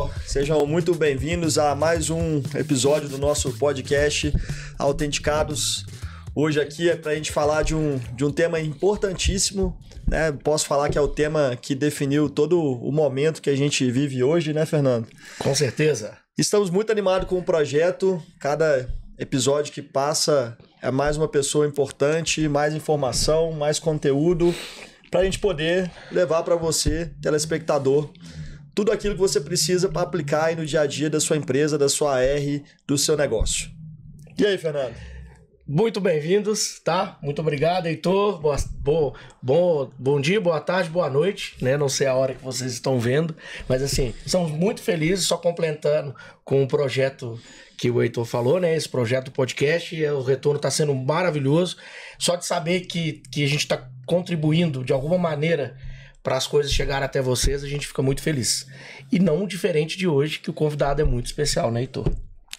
pessoal, sejam muito bem-vindos a mais um episódio do nosso podcast Autenticados. Hoje aqui é para a gente falar de um tema importantíssimo, né? Posso falar que é o tema que definiu todo o momento que a gente vive hoje, né, Fernando? Com certeza. Estamos muito animados com o projeto, cada episódio que passa é mais uma pessoa importante, mais informação, mais conteúdo, para a gente poder levar para você, telespectador, tudo aquilo que você precisa para aplicar aí no dia a dia da sua empresa, da sua AR, do seu negócio. E aí, Fernando? Muito bem-vindos, tá? Muito obrigado, Heitor. Bom dia, boa tarde, boa noite, né? Não sei a hora que vocês estão vendo, mas assim, estamos muito felizes, só complementando com o projeto que o Heitor falou, né? Esse projeto do podcast, o retorno está sendo maravilhoso. Só de saber que a gente está contribuindo de alguma maneira para as coisas chegarem até vocês, a gente fica muito feliz. E não diferente de hoje, que o convidado é muito especial, né, Heitor?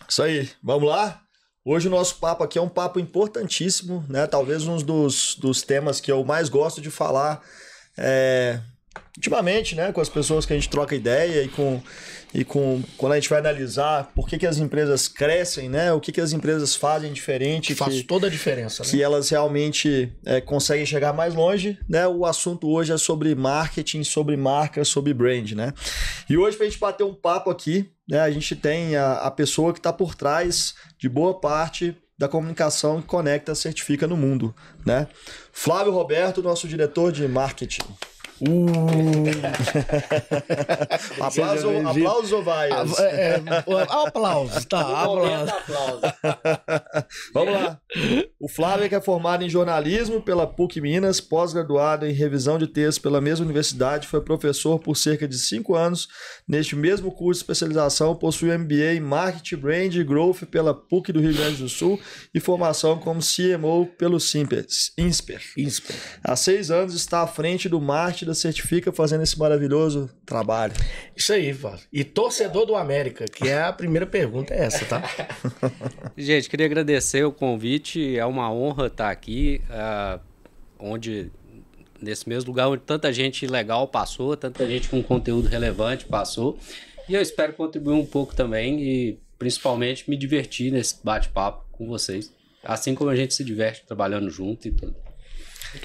Isso aí, vamos lá? Hoje o nosso papo aqui é um papo importantíssimo, né? Talvez um dos temas que eu mais gosto de falar ultimamente, né? Com as pessoas que a gente troca ideia e quando a gente vai analisar por que as empresas crescem, né? O que as empresas fazem diferente. Faz toda a diferença, né? Que elas realmente conseguem chegar mais longe, né? O assunto hoje é sobre marketing, sobre marca, sobre brand, né? E hoje, para a gente bater um papo aqui, né? A gente tem a pessoa que está por trás de boa parte da comunicação que conecta, certifica no mundo, né? Flávio Roberto, nosso diretor de marketing. Aplausos ou vaias? Aplausos, tá. Aplausos. Vamos lá. O Flávio, que é formado em jornalismo pela PUC Minas, pós-graduado em revisão de textos pela mesma universidade, foi professor por cerca de 5 anos. Neste mesmo curso de especialização, possui MBA em Marketing, Brand e Growth pela PUC do Rio Grande do Sul e formação como CMO pelo INSPER. Há 6 anos está à frente do marketing da Certifica, fazendo esse maravilhoso trabalho. Isso aí, Flávio. E torcedor do América, que é a primeira pergunta, é essa, tá? Gente, queria agradecer o convite, é uma honra estar aqui, nesse mesmo lugar onde tanta gente legal passou, tanta gente com conteúdo relevante passou, e eu espero contribuir um pouco também e principalmente me divertir nesse bate-papo com vocês, assim como a gente se diverte trabalhando junto e tudo.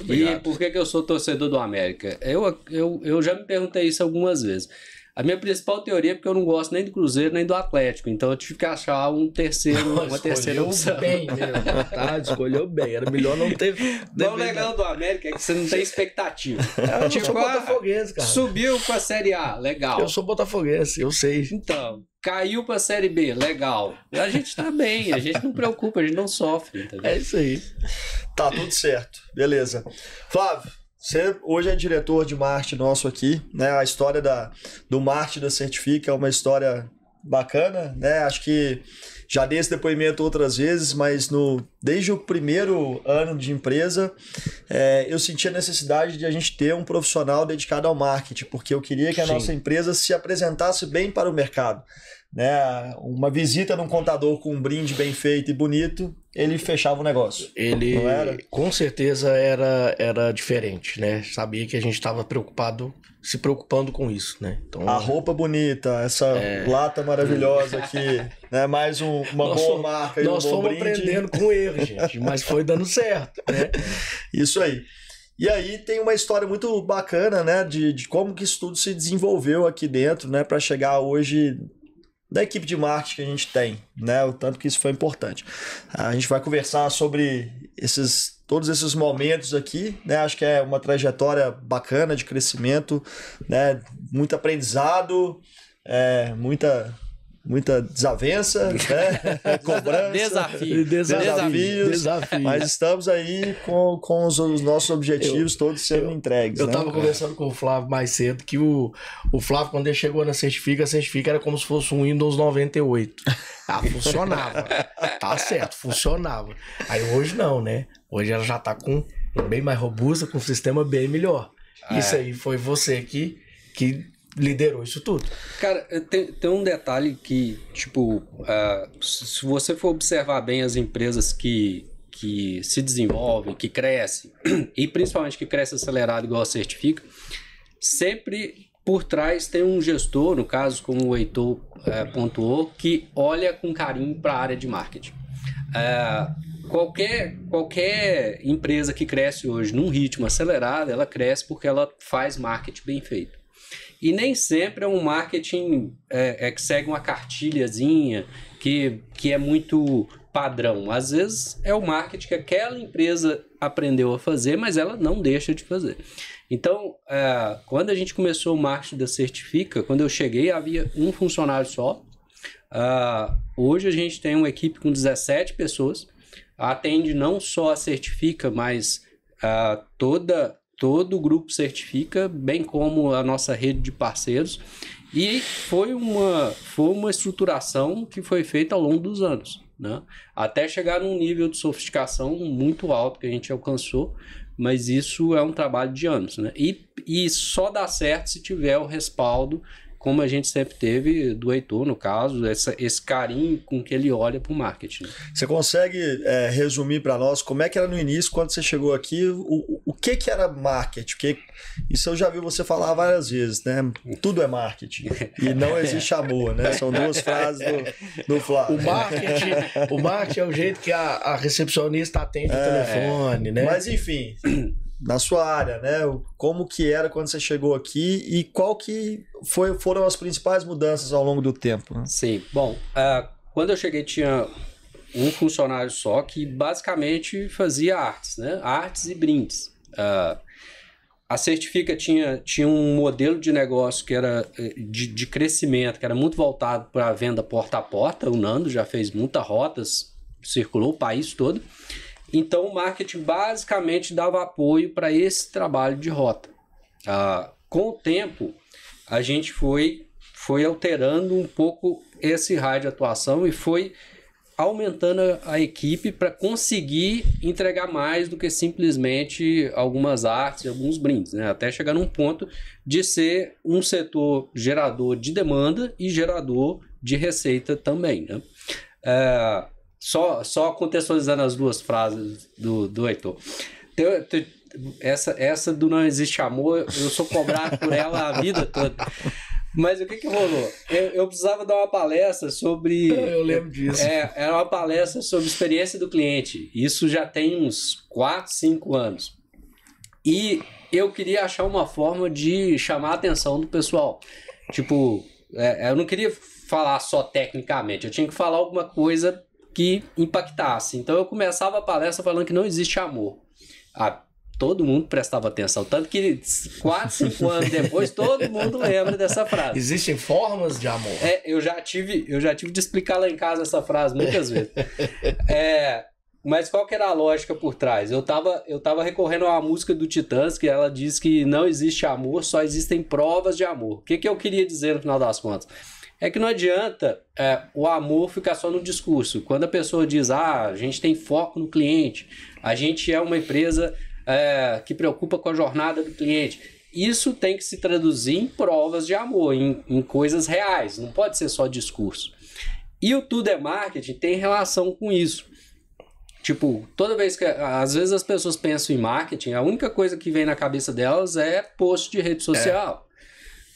E por que eu sou torcedor do América? Eu já me perguntei isso algumas vezes. A minha principal teoria é porque eu não gosto nem do Cruzeiro nem do Atlético, então eu tive que achar uma terceira opção. Bem mesmo, tá? Escolheu bem, era melhor não ter... O legal do América é que você não tem expectativa. Eu sou botafoguense, cara. Subiu pra Série A, legal. Eu sou botafoguense, eu sei. Então, caiu pra Série B, legal. A gente tá bem, a gente não preocupa, a gente não sofre, entendeu? É isso aí. Tá tudo certo, beleza. Flávio, você hoje é diretor de marketing nosso aqui, né? A história do marketing da Certifica é uma história bacana, né? Acho que já dei esse depoimento outras vezes, mas desde o primeiro ano de empresa, eu senti a necessidade de a gente ter um profissional dedicado ao marketing, porque eu queria que a nossa empresa se apresentasse bem para o mercado. Né? Uma visita num contador com um brinde bem feito e bonito, ele fechava o negócio. Ele, não era? Com certeza, era diferente, né? Sabia que a gente estava se preocupando com isso, né? Então, a roupa bonita, essa lata maravilhosa aqui, né? Mais uma boa marca e um bom brinde. Nós fomos aprendendo com erro, gente, mas foi dando certo, né? Isso aí. E aí tem uma história muito bacana, né? De como que isso tudo se desenvolveu aqui dentro, né? Para chegar hoje da equipe de marketing que a gente tem, né? O tanto que isso foi importante. A gente vai conversar sobre todos esses momentos aqui, né? Acho que é uma trajetória bacana de crescimento, né? Muito aprendizado, muita desavença, né? Cobrança, desafios. Mas estamos aí com os nossos objetivos todos sendo entregues. Eu estava conversando com o Flávio mais cedo que o Flávio, quando ele chegou na Certifica, a Certifica era como se fosse um Windows 98. Funcionava. Tá certo, funcionava. Aí hoje não, né? Hoje ela já tá bem mais robusta, com um sistema bem melhor. Isso aí foi você que liderou isso tudo. Cara, tem um detalhe que, tipo, se você for observar bem as empresas que se desenvolvem, que crescem, e principalmente que crescem acelerado igual a Certifica, sempre por trás tem um gestor, no caso, como o Heitor pontuou, que olha com carinho para a área de marketing. Qualquer empresa que cresce hoje num ritmo acelerado, ela cresce porque ela faz marketing bem feito. E nem sempre é um marketing que segue uma cartilhazinha, que é muito padrão. Às vezes é o marketing que aquela empresa aprendeu a fazer, mas ela não deixa de fazer. Então, quando a gente começou o marketing da Certifica, quando eu cheguei, havia um funcionário só. Hoje a gente tem uma equipe com 17 pessoas, atende não só a Certifica, mas todo o grupo Certifica, bem como a nossa rede de parceiros, e foi uma estruturação que foi feita ao longo dos anos, né? Até chegar num nível de sofisticação muito alto que a gente alcançou, mas isso é um trabalho de anos, né? E só dá certo se tiver o respaldo, como a gente sempre teve do Heitor, no caso, esse carinho com que ele olha para o marketing. Você consegue resumir para nós como é que era no início, quando você chegou aqui, o que era marketing? Isso eu já vi você falar várias vezes, né? Tudo é marketing e não existe amor, né? São duas frases do Flávio. O marketing é o jeito que a recepcionista atende o telefone, né? Mas enfim... Na sua área, né? Como que era quando você chegou aqui e qual que foram as principais mudanças ao longo do tempo? Né? Sim, bom, quando eu cheguei tinha um funcionário só que basicamente fazia artes, né? Artes e brindes. A Certifica tinha um modelo de negócio que era de crescimento, que era muito voltado para a venda porta a porta. O Nando já fez muitas rotas, circulou o país todo. Então, o marketing basicamente dava apoio para esse trabalho de rota. Com o tempo, a gente foi alterando um pouco esse raio de atuação e foi aumentando a equipe para conseguir entregar mais do que simplesmente algumas artes e alguns brindes, né? Até chegar num ponto de ser um setor gerador de demanda e gerador de receita também, né? Só contextualizando as duas frases do Heitor. Essa do não existe amor, eu sou cobrado por ela a vida toda. Mas o que rolou? Eu precisava dar uma palestra sobre... Eu lembro disso. Era uma palestra sobre experiência do cliente. Isso já tem uns 4, 5 anos. E eu queria achar uma forma de chamar a atenção do pessoal. Tipo, eu não queria falar só tecnicamente. Eu tinha que falar alguma coisa que impactasse. Então eu começava a palestra falando que não existe amor. Todo mundo prestava atenção. Tanto que 4, 5 anos depois, todo mundo lembra dessa frase. Existem formas de amor. Eu já tive de explicar lá em casa essa frase muitas vezes. Mas qual que era a lógica por trás? Eu tava recorrendo a uma música do Titãs, que ela diz que não existe amor, só existem provas de amor. O que eu queria dizer no final das contas? É que não adianta o amor ficar só no discurso. Quando a pessoa diz, a gente tem foco no cliente, a gente é uma empresa que preocupa com a jornada do cliente, isso tem que se traduzir em provas de amor, em coisas reais, não pode ser só discurso. E o Tudo é Marketing tem relação com isso. Tipo, toda vez que... Às vezes as pessoas pensam em marketing, a única coisa que vem na cabeça delas é post de rede social.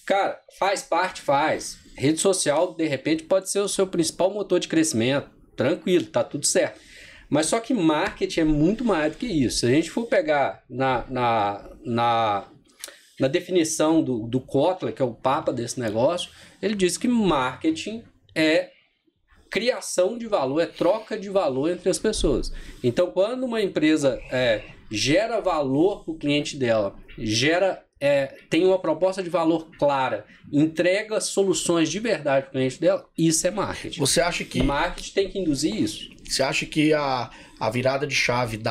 Cara, faz parte, faz. Rede social, de repente, pode ser o seu principal motor de crescimento. Tranquilo, tá tudo certo. Mas só que marketing é muito mais do que isso. Se a gente for pegar na definição do Kotler, que é o papa desse negócio, ele diz que marketing é criação de valor, é troca de valor entre as pessoas. Então, quando uma empresa gera valor para o cliente dela, tem uma proposta de valor clara, entrega soluções de verdade para o cliente dela, isso é marketing. Você acha que... Marketing tem que induzir isso. Você acha que a virada de chave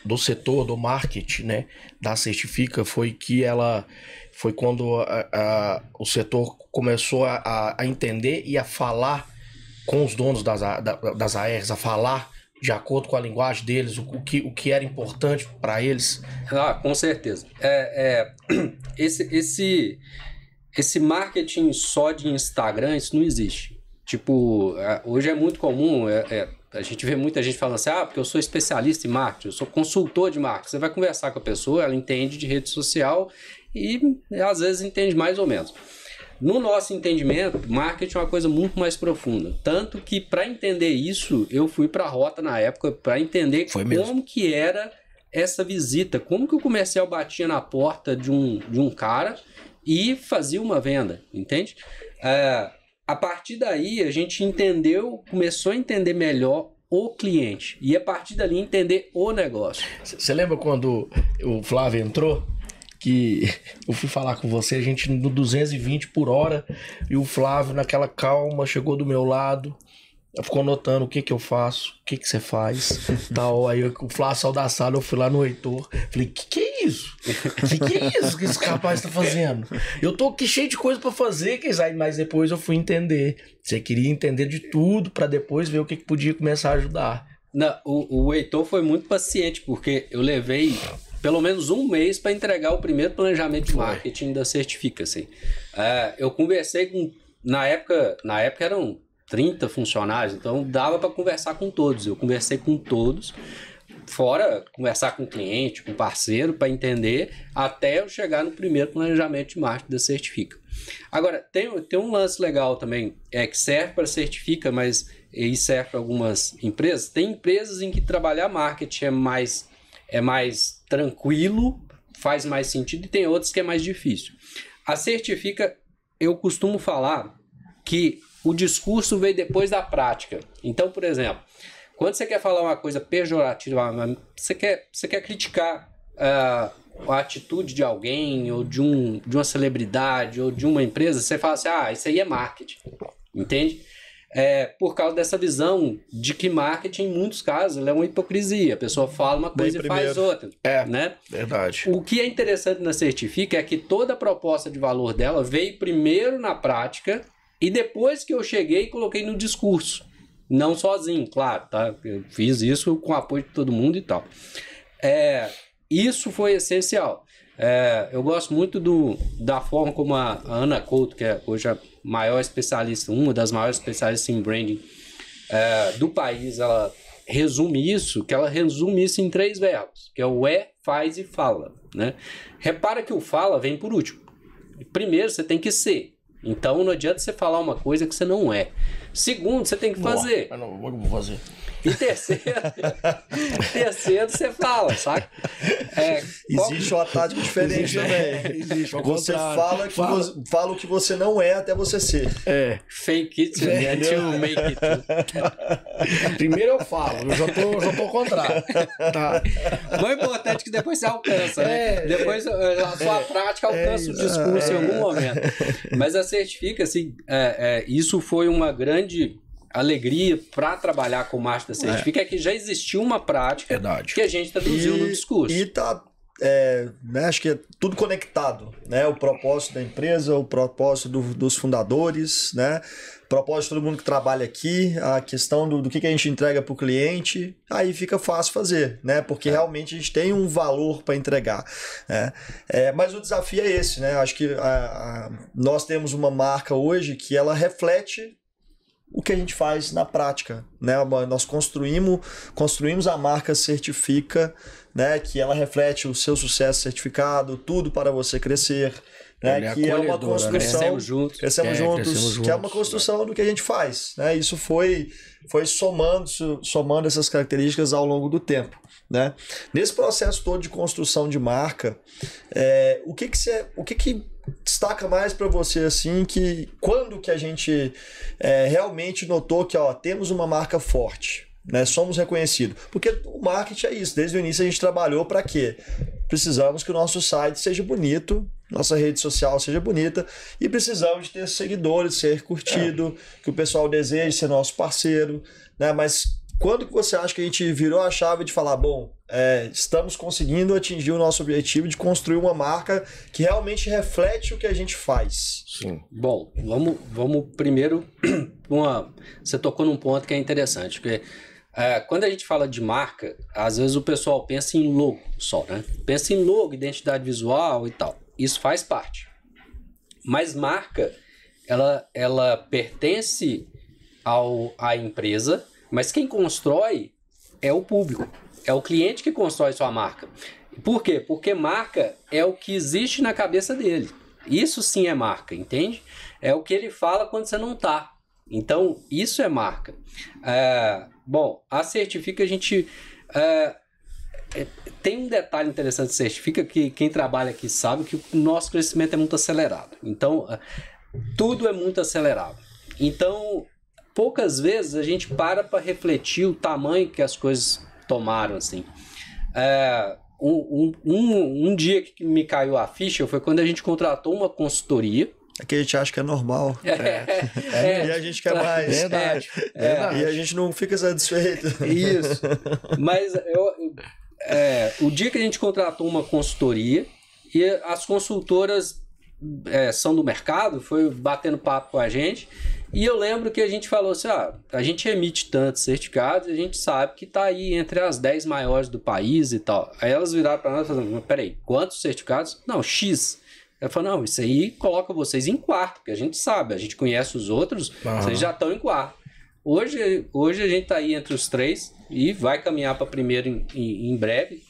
do setor do marketing, né, da Certifica, foi quando o setor começou a entender e a falar com os donos das ARs, a falar de acordo com a linguagem deles, o que era importante para eles? Com certeza. Esse marketing só de Instagram, isso não existe. Tipo, hoje é muito comum, a gente vê muita gente falando assim, porque eu sou especialista em marketing, eu sou consultor de marketing. Você vai conversar com a pessoa, ela entende de rede social e às vezes entende mais ou menos. No nosso entendimento, marketing é uma coisa muito mais profunda. Tanto que, para entender isso, eu fui para a Rota na época para entender como que era essa visita, como que o comercial batia na porta de um cara e fazia uma venda, entende? A partir daí, a gente começou a entender melhor o cliente e a partir dali entender o negócio. Você lembra quando o Flávio entrou? Que eu fui falar com você, a gente no 220 por hora, e o Flávio naquela calma chegou do meu lado, ficou notando o que eu faço, o que você faz, tal. Aí o Flávio saiu da sala, eu fui lá no Heitor, falei, que é isso? Que é isso que esse rapaz tá fazendo? Eu tô aqui cheio de coisa pra fazer, mas depois eu fui entender. Você queria entender de tudo pra depois ver o que podia começar a ajudar. Não, o Heitor foi muito paciente, porque eu levei pelo menos um mês para entregar o primeiro planejamento de marketing da Certifica, assim. Eu conversei com... Na época eram 30 funcionários, então dava para conversar com todos. Eu conversei com todos, fora conversar com o cliente, com o parceiro, para entender, até eu chegar no primeiro planejamento de marketing da Certifica. Agora, tem um lance legal também, que serve para Certifica, mas e serve para algumas empresas. Tem empresas em que trabalhar marketing é mais tranquilo, faz mais sentido, e tem outras que é mais difícil. A Certifica, eu costumo falar que o discurso veio depois da prática. Então, por exemplo, quando você quer falar uma coisa pejorativa, você quer criticar a atitude de alguém, ou de uma celebridade, ou de uma empresa, você fala assim, isso aí é marketing, entende? Por causa dessa visão de que marketing, em muitos casos, é uma hipocrisia. A pessoa fala uma coisa e faz outra. Né? Verdade. O que é interessante na Certifica é que toda a proposta de valor dela veio primeiro na prática e depois que eu cheguei, coloquei no discurso. Não sozinho, claro, tá? Eu fiz isso com o apoio de todo mundo e tal. Isso foi essencial. Eu gosto muito da forma como a Ana Couto, que é hoje a maior especialista, uma das maiores especialistas em branding do país, ela resume isso em 3 verbos, que é o faz e fala, né? Repara que o fala vem por último. Primeiro, você tem que ser. Então, não adianta você falar uma coisa que você não é. Segundo, você tem que fazer. Não vou fazer. E terceiro você fala, sabe? Existe uma tática diferente também. Existe, você fala o que você não é até você ser. Fake it until make it. Primeiro eu falo, eu já tô ao contrário. Tá. O importante é que depois você alcança, né? Depois a sua prática alcança o discurso em algum momento. Mas a Certifica, assim, isso foi uma grande alegria para trabalhar com marketing da Certifica, é que já existiu uma prática que a gente traduziu no discurso. E tá, né, acho que é tudo conectado, né? O propósito da empresa, o propósito dos fundadores, né? O propósito de todo mundo que trabalha aqui, a questão do que a gente entrega para o cliente, aí fica fácil fazer, né? Porque realmente a gente tem um valor para entregar, né? Mas o desafio é esse, né? Acho que nós temos uma marca hoje que ela reflete o que a gente faz na prática, né? Nós construímos a marca Certifica, né? Que ela reflete o seu sucesso certificado, tudo para você crescer, né? Que é uma construção, né? Crescemos juntos, que é uma construção do que a gente faz, né? Isso foi somando essas características ao longo do tempo, né? Nesse processo todo de construção de marca, o que destaca mais para você, assim, que quando que a gente realmente notou que temos uma marca forte, né? Somos reconhecidos? Porque o marketing é isso, desde o início a gente trabalhou para quê? Precisamos que o nosso site seja bonito, nossa rede social seja bonita, e precisamos de ter seguidores, ser curtido, que o pessoal deseje ser nosso parceiro, né? Mas quando que você acha que a gente virou a chave de falar, estamos conseguindo atingir o nosso objetivo de construir uma marca que realmente reflete o que a gente faz? Sim. Bom, vamos primeiro... Você tocou num ponto que é interessante, porque quando a gente fala de marca, às vezes o pessoal pensa em logo só, né? Pensa em logo, identidade visual e tal. Isso faz parte. Mas marca, ela pertence à empresa, mas quem constrói é o público. É o cliente que constrói sua marca. Por quê? Porque marca é o que existe na cabeça dele. Isso sim é marca, entende? É o que ele fala quando você não tá. Então, isso é marca. Bom, a Certifica a gente... tem um detalhe interessante de Certifica que quem trabalha aqui sabe que o nosso crescimento é muito acelerado. Então, tudo é muito acelerado. Então, poucas vezes a gente para refletir o tamanho que as coisas tomaram, assim. Um dia que me caiu a ficha foi quando a gente contratou uma consultoria. É que a gente acha que é normal. E a gente quer mais. Verdade. E a gente não fica satisfeito. Isso. Mas o dia que a gente contratou uma consultoria e as consultoras são do mercado, foi batendo papo com a gente. E eu lembro que a gente falou assim, a gente emite tantos certificados, a gente sabe que está aí entre as 10 maiores do país e tal. Aí elas viraram para nós e falaram, peraí, quantos certificados? Não, X. Ela falou, não, isso aí coloca vocês em quarto, porque a gente sabe, a gente conhece os outros, vocês já estão em quarto. Hoje a gente está aí entre os 3 e vai caminhar para primeiro em breve.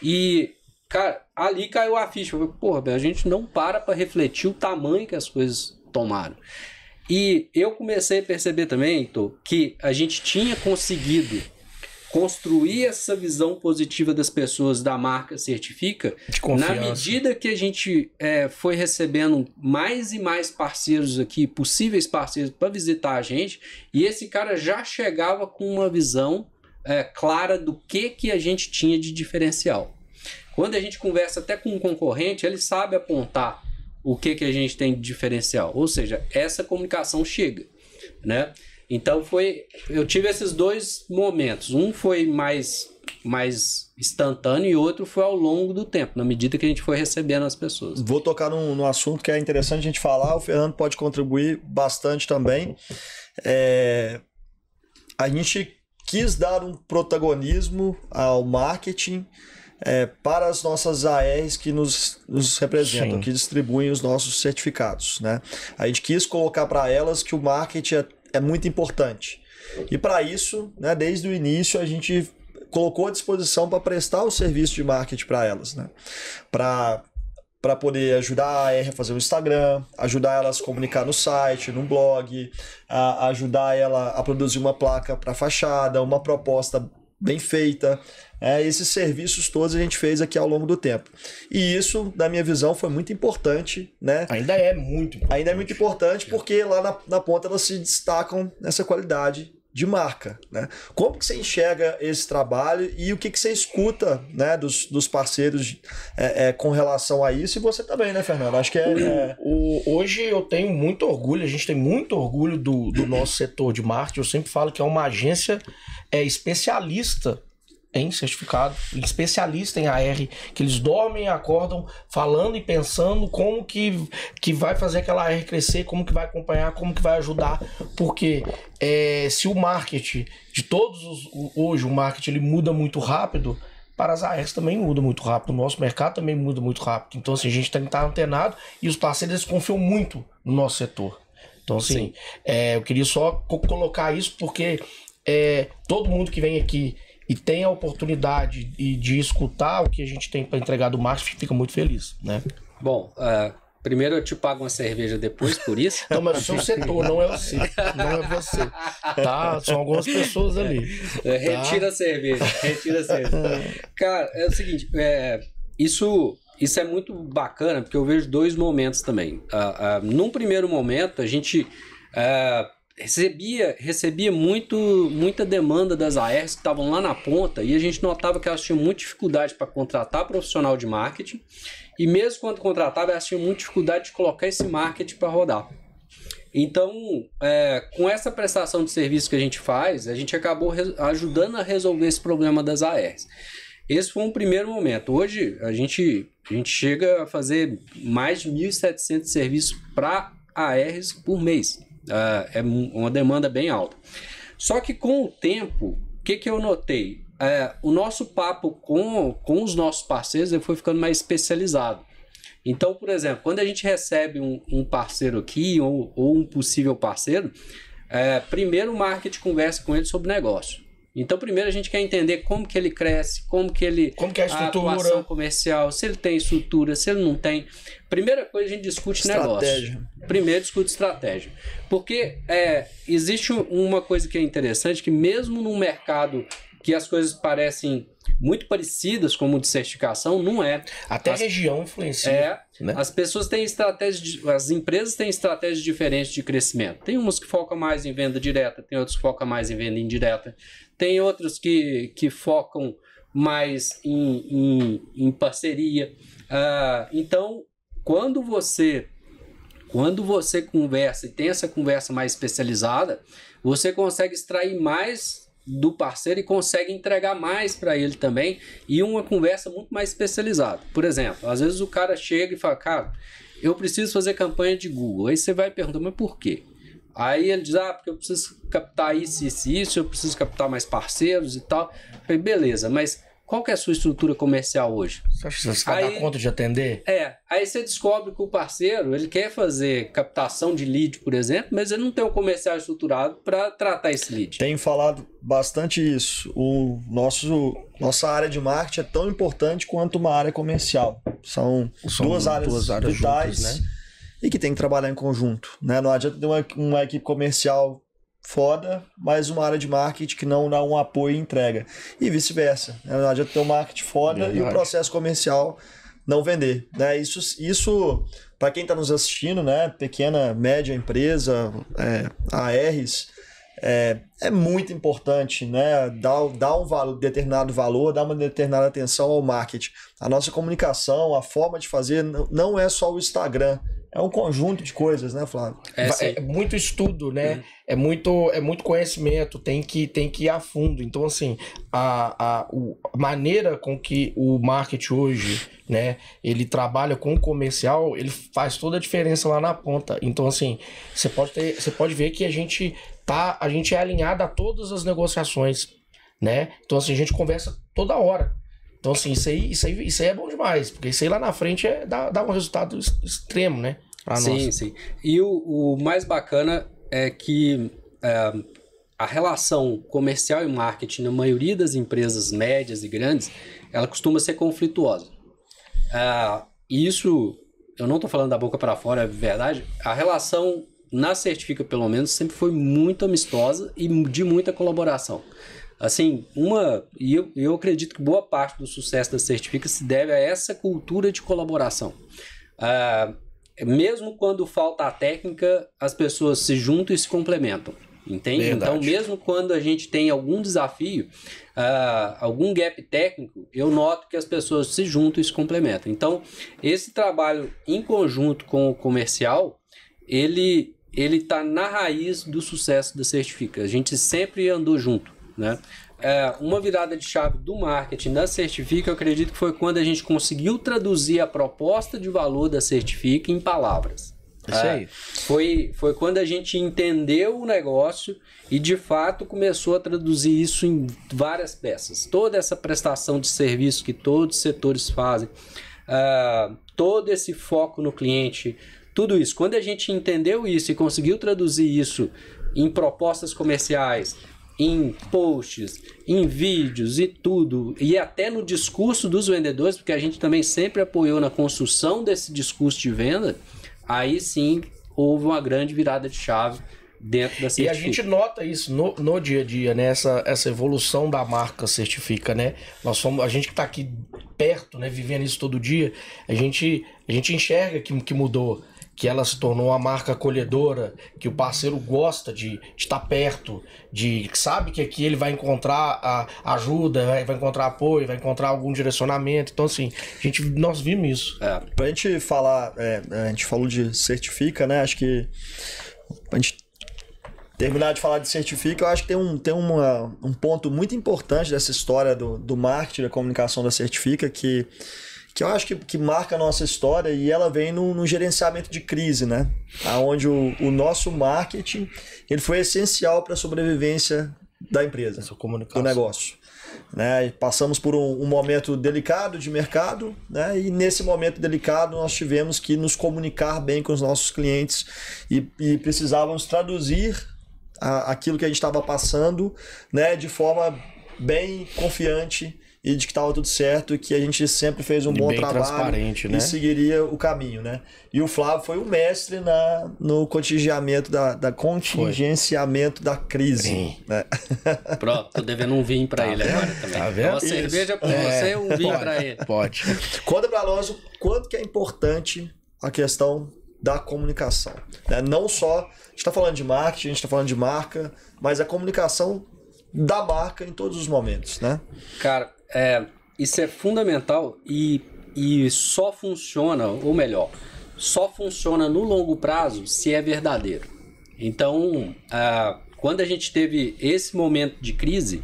E, cara, ali caiu a ficha. Eu falei, a gente não para refletir o tamanho que as coisas tomaram. E eu comecei a perceber também, Heitor, que a gente tinha conseguido construir essa visão positiva das pessoas da marca Certifica na medida que a gente foi recebendo mais e mais parceiros aqui, possíveis parceiros para visitar a gente, e esse cara já chegava com uma visão clara do que a gente tinha de diferencial. Quando a gente conversa até com um concorrente, ele sabe apontar o que a gente tem de diferencial, ou seja, essa comunicação chega, né? Então eu tive esses dois momentos, um foi mais instantâneo e outro foi ao longo do tempo, na medida que a gente foi recebendo as pessoas. Vou tocar num assunto que é interessante a gente falar, o Fernando pode contribuir bastante também. A gente quis dar um protagonismo ao marketing para as nossas ARs que nos representam, que distribuem os nossos certificados, né? A gente quis colocar para elas que o marketing é muito importante. E para isso, né, desde o início, a gente colocou à disposição para prestar o serviço de marketing para elas, né? Para poder ajudar a AR a fazer o Instagram, ajudar ela a se comunicar no site, no blog, ajudar ela a produzir uma placa para fachada, uma proposta bem feita. Esses serviços todos a gente fez aqui ao longo do tempo. E isso, na minha visão, foi muito importante, né? Ainda é muito importante. Ainda é muito importante porque lá na ponta elas se destacam nessa qualidade de marca, né? Como que você enxerga esse trabalho e o que você escuta, né, dos parceiros com relação a isso? E você também, né, Fernando? Acho que hoje eu tenho muito orgulho, a gente tem muito orgulho do nosso setor de marketing. Eu sempre falo que é uma agência especialista em certificado, especialista em AR, que eles dormem e acordam falando e pensando como que vai fazer aquela AR crescer, como que vai acompanhar, como que vai ajudar, porque se o marketing de hoje o marketing ele muda muito rápido, para as ARs também muda muito rápido, o nosso mercado também muda muito rápido, então assim, a gente tem que estar antenado e os parceiros eles confiam muito no nosso setor. Então assim, eu queria só colocar isso porque todo mundo que vem aqui e tem a oportunidade de escutar o que a gente tem para entregar do marketing, fica muito feliz, né? Bom, primeiro eu te pago uma cerveja depois, por isso. Não, mas o seu setor, não é você. Não é você. Tá? São algumas pessoas ali. Retira a cerveja. Cara, é o seguinte, isso é muito bacana, porque eu vejo dois momentos também. Num primeiro momento, a gente... recebia muita demanda das ARs que estavam lá na ponta e a gente notava que elas tinham muita dificuldade para contratar profissional de marketing e mesmo quando contratava elas tinham muita dificuldade de colocar esse marketing para rodar. Então, com essa prestação de serviço que a gente faz, a gente acabou ajudando a resolver esse problema das ARs. Esse foi um primeiro momento. Hoje a gente chega a fazer mais de 1.700 serviços para ARs por mês. É uma demanda bem alta. Só que com o tempo, o que eu notei? O nosso papo com os nossos parceiros ele foi ficando mais especializado. Então, por exemplo, quando a gente recebe um parceiro aqui ou um possível parceiro, primeiro o marketing conversa com ele sobre negócio. Então, primeiro a gente quer entender como que ele cresce, como que é a estrutura, atuação comercial, se ele tem estrutura, se ele não tem. Primeira coisa, a gente discute negócio. Primeiro discute estratégia. Porque existe uma coisa que é interessante, que mesmo num mercado que as coisas parecem muito parecidas como de certificação, não é. Até a região influencia. Né? As pessoas têm estratégias, as empresas têm estratégias diferentes de crescimento. Tem umas que focam mais em venda direta, tem outras que focam mais em venda indireta, tem outras que focam mais em parceria. Então, quando você conversa e tem essa conversa mais especializada, você consegue extrair mais do parceiro e consegue entregar mais para ele também, e uma conversa muito mais especializada. Por exemplo, às vezes o cara chega e fala, cara, eu preciso fazer campanha de Google. Aí você vai perguntar, mas por quê? Aí ele diz, porque eu preciso captar isso, eu preciso captar mais parceiros e tal. Eu falei, beleza, mas qual que é a sua estrutura comercial hoje? Você acha que você vai dar conta de atender? Aí você descobre que o parceiro, ele quer fazer captação de lead, por exemplo, mas ele não tem um comercial estruturado para tratar esse lead. Tenho falado bastante isso. Nossa área de marketing é tão importante quanto uma área comercial. São duas áreas vitais, juntas, né? E que tem que trabalhar em conjunto. Né? Não adianta ter uma equipe comercial foda, mas uma área de marketing que não dá um apoio e entrega. E vice-versa. Não adianta ter um marketing foda e o processo comercial não vender. Né? Isso para quem está nos assistindo, né? Pequena, média empresa, ARs, é muito importante, né? Dar um determinado valor, dar uma determinada atenção ao marketing. A nossa comunicação, a forma de fazer, não é só o Instagram. É um conjunto de coisas, né, Flávio? É muito estudo, né? É muito conhecimento, tem que ir a fundo. Então, assim, a maneira com que o marketing hoje, né, ele trabalha com o comercial, ele faz toda a diferença lá na ponta. Então, assim, você pode ver que a gente é alinhado a todas as negociações, né? Então, assim, a gente conversa toda hora. Então, assim, isso aí é bom demais, porque isso aí lá na frente dá um resultado extremo, né? Sim. E o mais bacana é que a relação comercial e marketing, na maioria das empresas médias e grandes, ela costuma ser conflituosa. E isso, eu não estou falando da boca para fora, é verdade. A relação, na Certifica pelo menos, sempre foi muito amistosa e de muita colaboração. Assim, eu acredito que boa parte do sucesso da Certifica se deve a essa cultura de colaboração. Mesmo quando falta a técnica, as pessoas se juntam e se complementam, entende? Verdade. Então, mesmo quando a gente tem algum desafio, algum gap técnico, eu noto que as pessoas se juntam e se complementam. Então, esse trabalho em conjunto com o comercial, ele está na raiz do sucesso da Certifica. A gente sempre andou junto. Né? Uma virada de chave do marketing da Certifica, eu acredito que foi quando a gente conseguiu traduzir a proposta de valor da Certifica em palavras. Isso aí. Foi quando a gente entendeu o negócio e de fato começou a traduzir isso em várias peças. Toda essa prestação de serviço que todos os setores fazem, todo esse foco no cliente, tudo isso. Quando a gente entendeu isso e conseguiu traduzir isso em propostas comerciais, em posts, em vídeos e tudo, e até no discurso dos vendedores, porque a gente também sempre apoiou na construção desse discurso de venda, aí sim houve uma grande virada de chave dentro da Certifica. E a gente nota isso no dia a dia, né? Essa evolução da marca Certifica, né? A gente que está aqui perto, né? Vivendo isso todo dia, a gente enxerga que mudou, que ela se tornou uma marca acolhedora, que o parceiro gosta de estar perto, sabe que aqui ele vai encontrar ajuda, vai encontrar apoio, vai encontrar algum direcionamento. Então, assim, nós vimos isso. Pra gente falar, a gente falou de Certifica, né? Acho que pra gente terminar de falar de Certifica, eu acho que tem um ponto muito importante dessa história do marketing, da comunicação da Certifica, que eu acho que marca a nossa história, e ela vem no gerenciamento de crise, né? Onde o nosso marketing ele foi essencial para a sobrevivência da empresa, do negócio. Né? E passamos por um momento delicado de mercado, né? E nesse momento delicado nós tivemos que nos comunicar bem com os nossos clientes e precisávamos traduzir aquilo que a gente estava passando, né, de forma bem confiante e de que estava tudo certo e que a gente sempre fez um bom bem trabalho transparente, né? e seguiria o caminho, né? E o Flávio foi o mestre no contingenciamento da crise, né? Pronto, tô devendo um vinho pra ele agora também. Tá vendo? Uma cerveja pra você e um vinho pra ele. Pode. Conta pra nós o quanto que é importante a questão da comunicação, né? Não só, a gente está falando de marketing, a gente está falando de marca, mas a comunicação da marca em todos os momentos, né? Cara, isso é fundamental e só funciona, ou melhor, só funciona no longo prazo se é verdadeiro. Então, quando a gente teve esse momento de crise,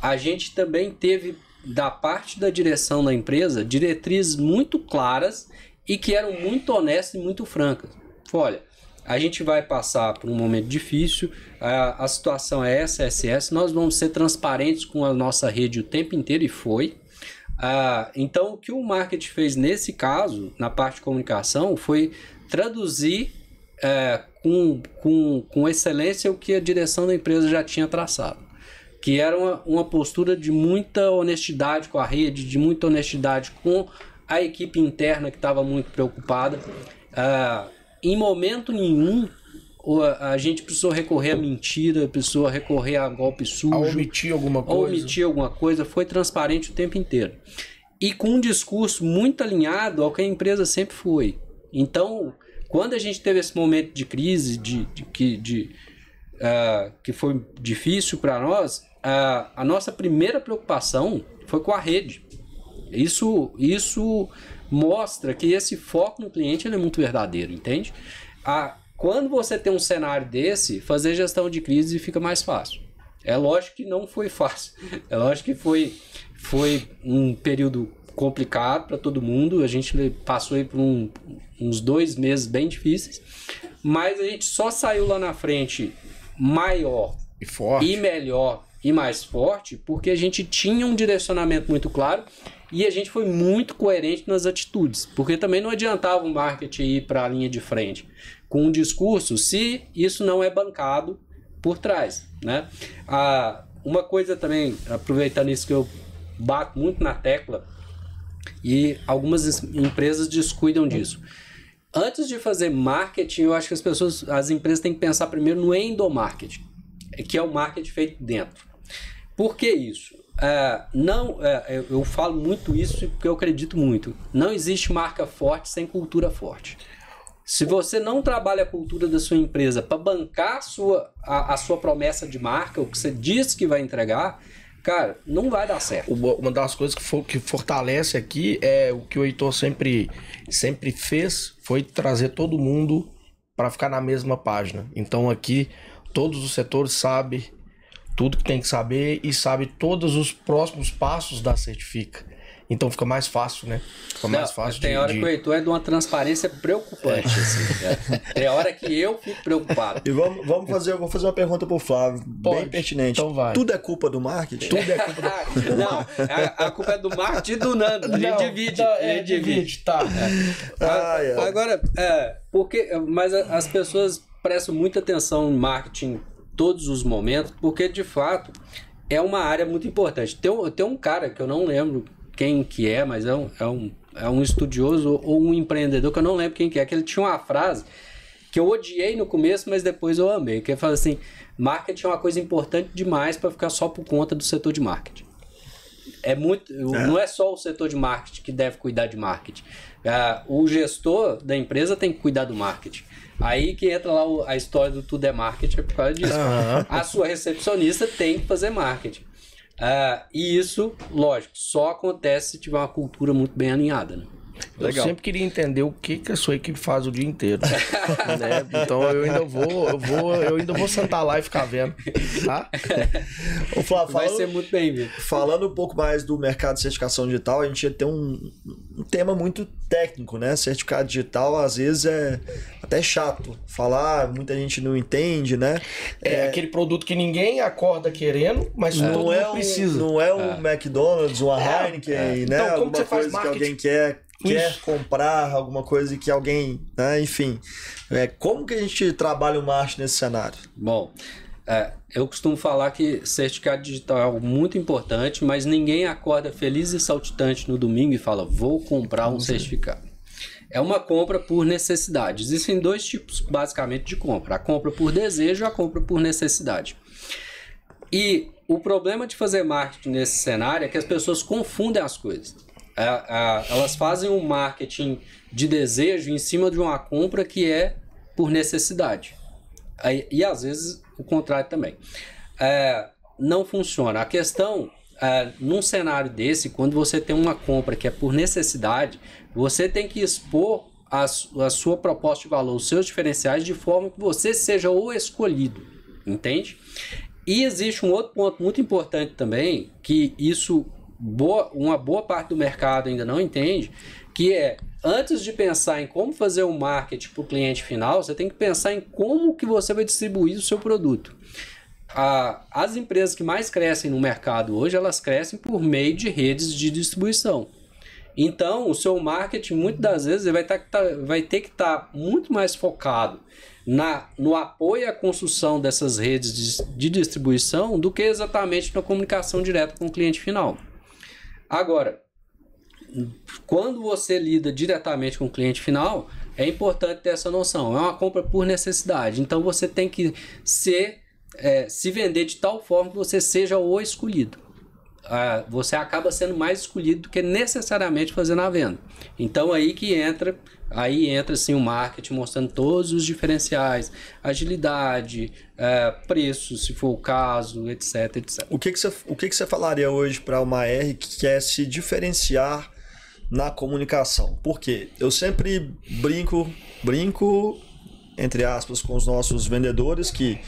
a gente também teve, da parte da direção da empresa, diretrizes muito claras e que eram muito honestas e muito francas. Olha, a gente vai passar por um momento difícil, a situação é essa, nós vamos ser transparentes com a nossa rede o tempo inteiro, e foi. Então, o que o marketing fez nesse caso, na parte de comunicação, foi traduzir com excelência o que a direção da empresa já tinha traçado, que era uma postura de muita honestidade com a rede, de muita honestidade com a equipe interna que estava muito preocupada. Em momento nenhum a gente precisou recorrer a mentira, precisou recorrer a golpe sujo, A omitir alguma coisa. Foi transparente o tempo inteiro. E com um discurso muito alinhado ao que a empresa sempre foi. Então, quando a gente teve esse momento de crise, que foi difícil para nós, a nossa primeira preocupação foi com a rede. Isso mostra que esse foco no cliente ele é muito verdadeiro, entende? Quando você tem um cenário desse, fazer gestão de crise fica mais fácil. É lógico que não foi fácil. É lógico que foi um período complicado para todo mundo. A gente passou aí por uns 2 meses bem difíceis. Mas a gente só saiu lá na frente maior e forte, e melhor e mais forte, porque a gente tinha um direcionamento muito claro e a gente foi muito coerente nas atitudes. Porque também não adiantava o marketing ir para a linha de frente com um discurso se isso não é bancado por trás, né? Uma coisa também, aproveitando isso que eu bato muito na tecla, e algumas empresas descuidam disso. Antes de fazer marketing, eu acho que as empresas têm que pensar primeiro no endomarketing, que é o marketing feito dentro. Por que isso? Eu falo muito isso porque eu acredito muito. Não existe marca forte sem cultura forte. Se você não trabalha a cultura da sua empresa para bancar a sua promessa de marca, o que você diz que vai entregar, cara, não vai dar certo. Uma das coisas que fortalece aqui é o que o Heitor sempre fez, foi trazer todo mundo para ficar na mesma página. Então aqui todos os setores sabem tudo que tem que saber e sabe todos os próximos passos da Certifica. Então fica mais fácil, né? Fica mais fácil. Tem hora que o Heitor é de uma transparência preocupante. Assim, Tem hora que eu fico preocupado. E vou fazer uma pergunta pro Flávio, bem pertinente. Então vai. Tudo é culpa do marketing? Tudo é culpa do... Não, a culpa é do marketing e do Nando. A gente divide. Tá. Agora, mas as pessoas prestam muita atenção no marketing todos os momentos, porque de fato é uma área muito importante. Tem um cara que eu não lembro quem que é, mas é um estudioso ou um empreendedor que eu não lembro quem que ele tinha uma frase que eu odiei no começo, mas depois eu amei, que ele fala assim: marketing é uma coisa importante demais para ficar só por conta do setor de marketing. Não é só o setor de marketing que deve cuidar de marketing. O gestor da empresa tem que cuidar do marketing. Aí que entra lá a história do tudo é marketing, é por causa disso. A sua recepcionista tem que fazer marketing. E isso, lógico, só acontece se tiver uma cultura muito bem alinhada, né? Eu sempre queria entender o que a sua equipe faz o dia inteiro. Né? Então eu ainda vou sentar lá e ficar vendo. Tá? Ô, Flávio, vai ser muito bem-vindo. Falando um pouco mais do mercado de certificação digital, a gente ia ter um tema muito técnico, né? Certificado digital às vezes é até chato falar, muita gente não entende, né? É aquele produto que ninguém acorda querendo, mas todo mundo precisa. Não é um McDonald's, uma Heineken, né? Então, como alguma você faz coisa marketing? Que alguém quer comprar, alguma coisa que alguém, né? Enfim, como que a gente trabalha o marketing nesse cenário? Bom, Eu costumo falar que certificado digital é algo muito importante, mas ninguém acorda feliz e saltitante no domingo e fala, vou comprar um certificado. É uma compra por necessidade. Existem dois tipos, basicamente, de compra. A compra por desejo e a compra por necessidade. E o problema de fazer marketing nesse cenário é que as pessoas confundem as coisas. Elas fazem um marketing de desejo em cima de uma compra que é por necessidade. E às vezes o contrário também. Não funciona. A questão, num cenário desse, quando você tem uma compra que é por necessidade, você tem que expor a sua proposta de valor, os seus diferenciais, de forma que você seja o escolhido. Entende? E existe um outro ponto muito importante também, que uma boa parte do mercado ainda não entende, que é, antes de pensar em como fazer o marketing para o cliente final, você tem que pensar em como que você vai distribuir o seu produto. As empresas que mais crescem no mercado hoje, elas crescem por meio de redes de distribuição. Então, o seu marketing, muitas das vezes, vai ter que estar muito mais focado no apoio à construção dessas redes de distribuição do que exatamente na comunicação direta com o cliente final. Agora, quando você lida diretamente com o cliente final, é importante ter essa noção. É uma compra por necessidade. Então, você tem que se vender de tal forma que você seja o escolhido. Você acaba sendo mais escolhido do que necessariamente fazendo a venda. Então aí entra assim, o marketing mostrando todos os diferenciais, agilidade, preço, se for o caso, etc, etc. O que você falaria hoje para uma R que quer se diferenciar na comunicação? Porque eu sempre brinco, entre aspas, com os nossos vendedores que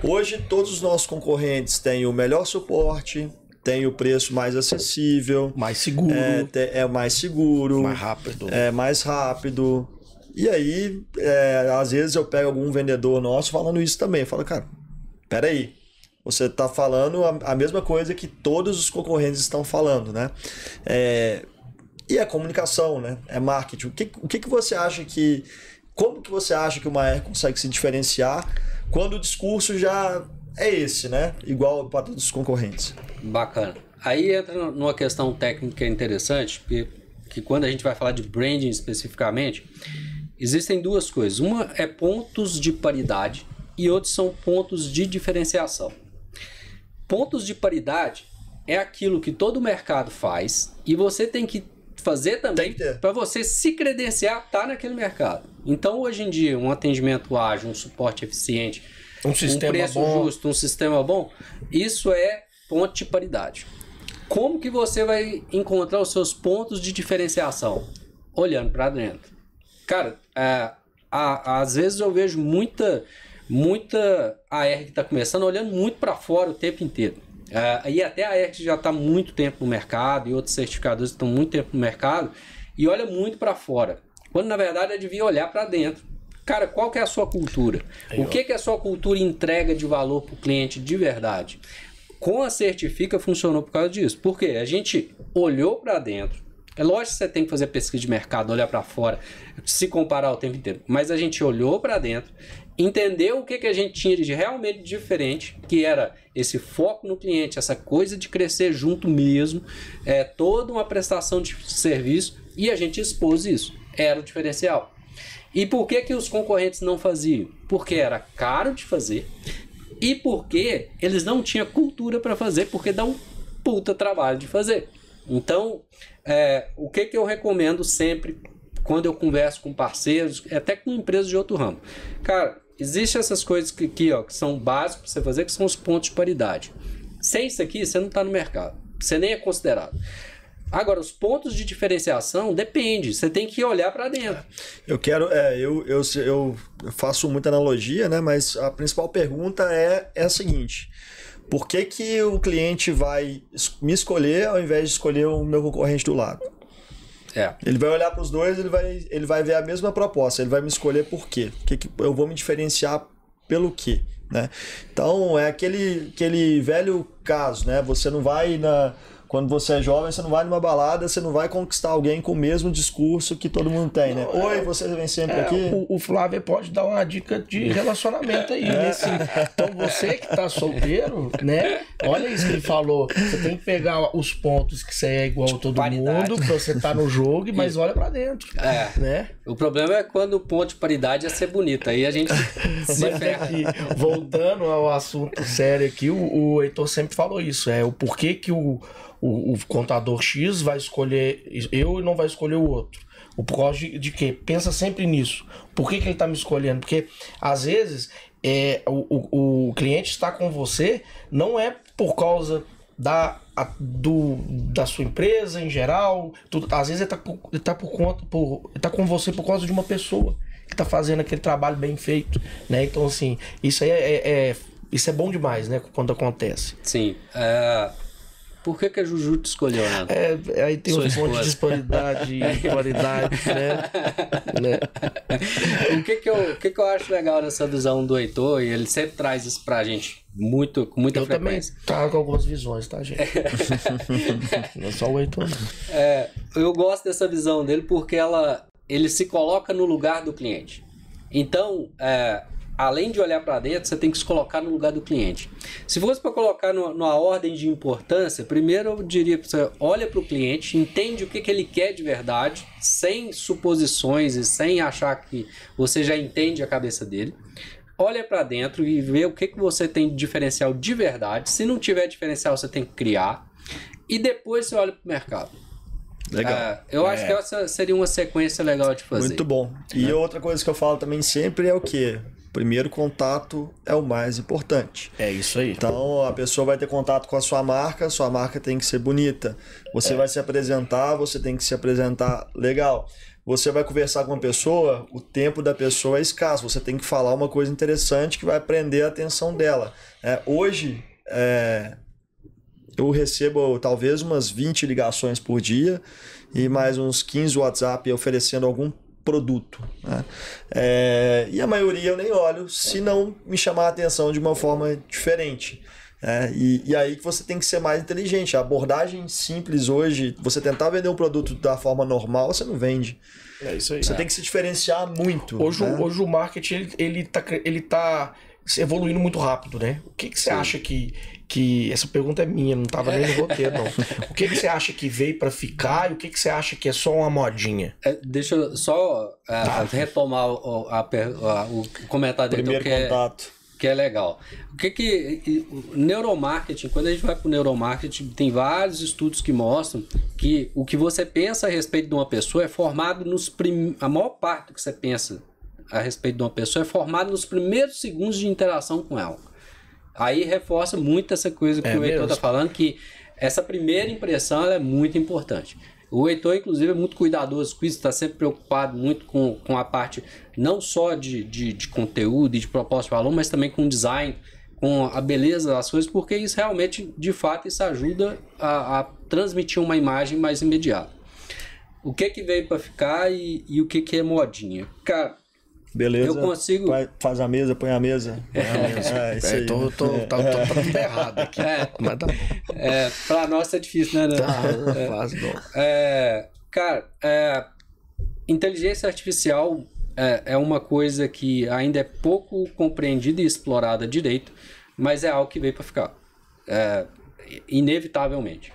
hoje todos os nossos concorrentes têm o melhor suporte, tem o preço mais acessível, mais seguro, mais seguro, mais rápido. E aí, às vezes eu pego algum vendedor nosso falando isso também. Eu falo, cara, peraí, você está falando a mesma coisa que todos os concorrentes estão falando, né? E é comunicação, né? É marketing. O que você acha como que você acha que uma R consegue se diferenciar quando o discurso já é esse, né? Igual para todos os concorrentes. Bacana. Aí entra numa questão técnica interessante, que quando a gente vai falar de branding especificamente, existem duas coisas. Uma é pontos de paridade e outros são pontos de diferenciação. Pontos de paridade é aquilo que todo mercado faz e você tem que fazer também para você se credenciar estar naquele mercado. Então, hoje em dia, um atendimento ágil, um suporte eficiente, um preço justo, um sistema bom, isso é ponto de paridade. Como que você vai encontrar os seus pontos de diferenciação? Olhando para dentro. Cara, às vezes eu vejo muita AR que está começando olhando muito para fora o tempo inteiro. E até a AR que já está muito tempo no mercado e outros certificadores que estão muito tempo no mercado e olha muito para fora. Quando na verdade eu devia olhar para dentro. Cara, qual que é a sua cultura? O que a sua cultura entrega de valor para o cliente de verdade? Com a Certifica funcionou por causa disso. Por quê? A gente olhou para dentro. É lógico que você tem que fazer pesquisa de mercado, olhar para fora, se comparar o tempo inteiro. Mas a gente olhou para dentro, entendeu o que a gente tinha de realmente diferente, que era esse foco no cliente, essa coisa de crescer junto mesmo, toda uma prestação de serviço, e a gente expôs isso. Era o diferencial. E por que os concorrentes não faziam? Porque era caro de fazer e porque eles não tinham cultura para fazer, porque dá um puta trabalho de fazer. Então, o que eu recomendo sempre quando eu converso com parceiros, até com empresas de outro ramo? Cara, existem essas coisas que são básicas para você fazer, que são os pontos de paridade. Sem isso aqui, você não está no mercado. Você nem é considerado. Agora, os pontos de diferenciação depende, você tem que olhar para dentro. Eu faço muita analogia, né? Mas a principal pergunta é a seguinte: por que o cliente vai me escolher ao invés de escolher o meu concorrente do lado? Ele vai olhar para os dois, ele vai ver a mesma proposta, ele vai me escolher por quê? Que eu vou me diferenciar pelo quê? Né? Então, é aquele velho caso, né? Você não vai quando você é jovem, você não vai numa balada, você não vai conquistar alguém com o mesmo discurso que todo mundo tem, né? Oi, você vem sempre aqui. O Flávio pode dar uma dica de relacionamento aí, né? Assim, então você que tá solteiro, né? Olha isso que ele falou. Você tem que pegar os pontos que você é igual a todo mundo, pra você estar no jogo, mas olha pra dentro. Né? O problema é quando o ponto de paridade é ser bonito. Aí a gente se ferra. Aqui, voltando ao assunto sério aqui, o Heitor sempre falou isso. É o porquê que o contador X vai escolher eu e não vai escolher o outro. Por causa de quê? Pensa sempre nisso. Por que ele tá me escolhendo? Porque, às vezes, o cliente está com você não é por causa da sua empresa em geral. Às vezes ele tá com você por causa de uma pessoa que tá fazendo aquele trabalho bem feito, né? Então, assim, isso aí isso é bom demais, né? Quando acontece. Sim. Por que a Juju te escolheu, né? Aí tem um monte de disparidade e qualidade, né? O que eu acho legal nessa visão do Heitor, e ele sempre traz isso pra gente com muita frequência. Eu também tava com algumas visões, tá, gente? Não é só o Heitor, não. Eu gosto dessa visão dele porque ele se coloca no lugar do cliente. Então, além de olhar para dentro, você tem que se colocar no lugar do cliente. Se fosse para colocar numa ordem de importância, primeiro eu diria para você, olha para o cliente, entende o que ele quer de verdade, sem suposições e sem achar que você já entende a cabeça dele. Olha para dentro e vê o que você tem de diferencial de verdade. Se não tiver diferencial, você tem que criar. E depois você olha para o mercado. Legal. Eu acho que essa seria uma sequência legal de fazer. Muito bom. E outra coisa que eu falo também sempre é o quê? Primeiro contato é o mais importante. É isso aí. Então a pessoa vai ter contato com a sua marca tem que ser bonita. Você vai se apresentar, você tem que se apresentar legal. Você vai conversar com uma pessoa, o tempo da pessoa é escasso. Você tem que falar uma coisa interessante que vai prender a atenção dela. Hoje, eu recebo talvez umas 20 ligações por dia e mais uns 15 WhatsApp oferecendo algum produto, né? E a maioria eu nem olho se não me chamar a atenção de uma forma diferente. E aí que você tem que ser mais inteligente. A abordagem simples hoje, você tentar vender um produto da forma normal, você não vende. É isso aí. Você tem que se diferenciar muito. Hoje o marketing ele tá evoluindo muito rápido, né? O que você acha que essa pergunta é minha, não estava nem no roteiro, não. O que você acha que veio para ficar e o que você acha que é só uma modinha? Deixa eu só retomar o comentário dele. Primeiro contato. Que é legal. O neuromarketing, quando a gente vai para o neuromarketing, tem vários estudos que mostram que o que você pensa a respeito de uma pessoa é formado a maior parte do que você pensa a respeito de uma pessoa é formado nos primeiros segundos de interação com ela. Aí reforça muito essa coisa que o Heitor está falando, que essa primeira impressão ela é muito importante. O Heitor, inclusive, é muito cuidadoso com isso, está sempre preocupado muito com a parte não só de conteúdo e de proposta de valor, mas também com o design, com a beleza das coisas, porque isso realmente, de fato, isso ajuda a transmitir uma imagem mais imediata. O que veio para ficar e o que é modinha? Cara, beleza. Eu consigo. Faz a mesa, põe a mesa. Isso aí. Tô tudo errado aqui. Mas tá bom. Pra nós é difícil, né? Fácil, não. Cara, inteligência artificial é uma coisa que ainda é pouco compreendida e explorada direito, mas é algo que veio para ficar. Inevitavelmente.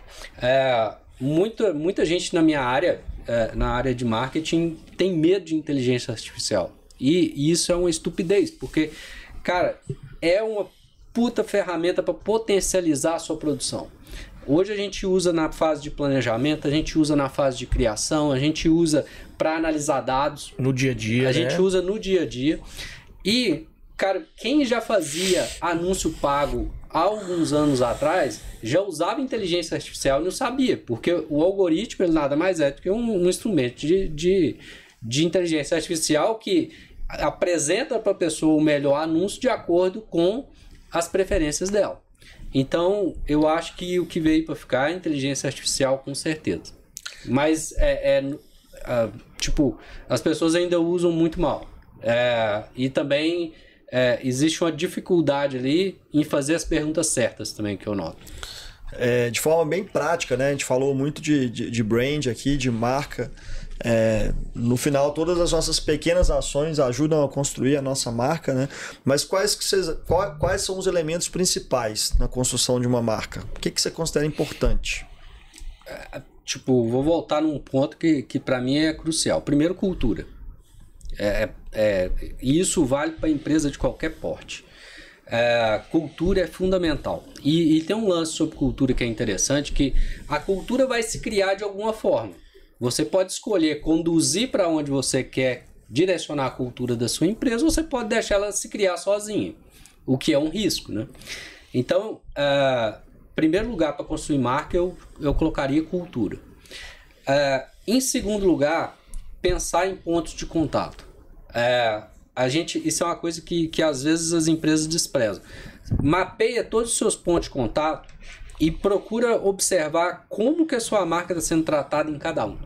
Muita gente na minha área, na área de marketing, tem medo de inteligência artificial. E isso é uma estupidez, porque, cara, é uma puta ferramenta para potencializar a sua produção. Hoje a gente usa na fase de planejamento, a gente usa na fase de criação, a gente usa para analisar dados. No dia a dia, A gente usa no dia a dia. E, cara, quem já fazia anúncio pago há alguns anos atrás, já usava inteligência artificial e não sabia, porque o algoritmo ele nada mais é do que um instrumento de inteligência artificial que apresenta para a pessoa o melhor anúncio de acordo com as preferências dela. Então, eu acho que o que veio para ficar é a inteligência artificial, com certeza. Mas, as pessoas ainda usam muito mal. E também existe uma dificuldade ali em fazer as perguntas certas também, que eu noto. de forma bem prática, né? A gente falou muito de brand aqui, de marca. No final, todas as nossas pequenas ações ajudam a construir a nossa marca, né? Mas quais são os elementos principais na construção de uma marca? O que você considera importante? Vou voltar num ponto que para mim é crucial. Primeiro, cultura. E isso vale para empresa de qualquer porte. Cultura é fundamental. E tem um lance sobre cultura que é interessante, que a cultura vai se criar de alguma forma. Você pode escolher conduzir para onde você quer direcionar a cultura da sua empresa, ou você pode deixar ela se criar sozinha, o que é um risco, né? Então, primeiro lugar para construir marca, eu colocaria cultura. Em segundo lugar, pensar em pontos de contato. Isso é uma coisa que às vezes as empresas desprezam. Mapeia todos os seus pontos de contato e procura observar como que a sua marca está sendo tratada em cada um.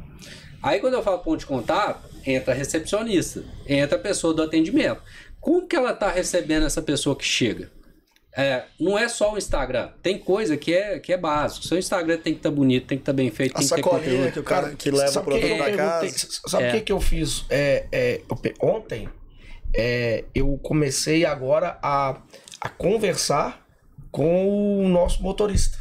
Aí quando eu falo ponto de contato, entra a recepcionista, entra a pessoa do atendimento. Como que ela está recebendo essa pessoa que chega? Não é só o Instagram. Tem coisa que é básico. Seu Instagram tem que estar bonito, tem que estar bem feito, tem que ter conteúdo. Que o cara que leva o produto para casa. Sabe o que eu fiz? Ontem eu comecei agora a conversar com o nosso motorista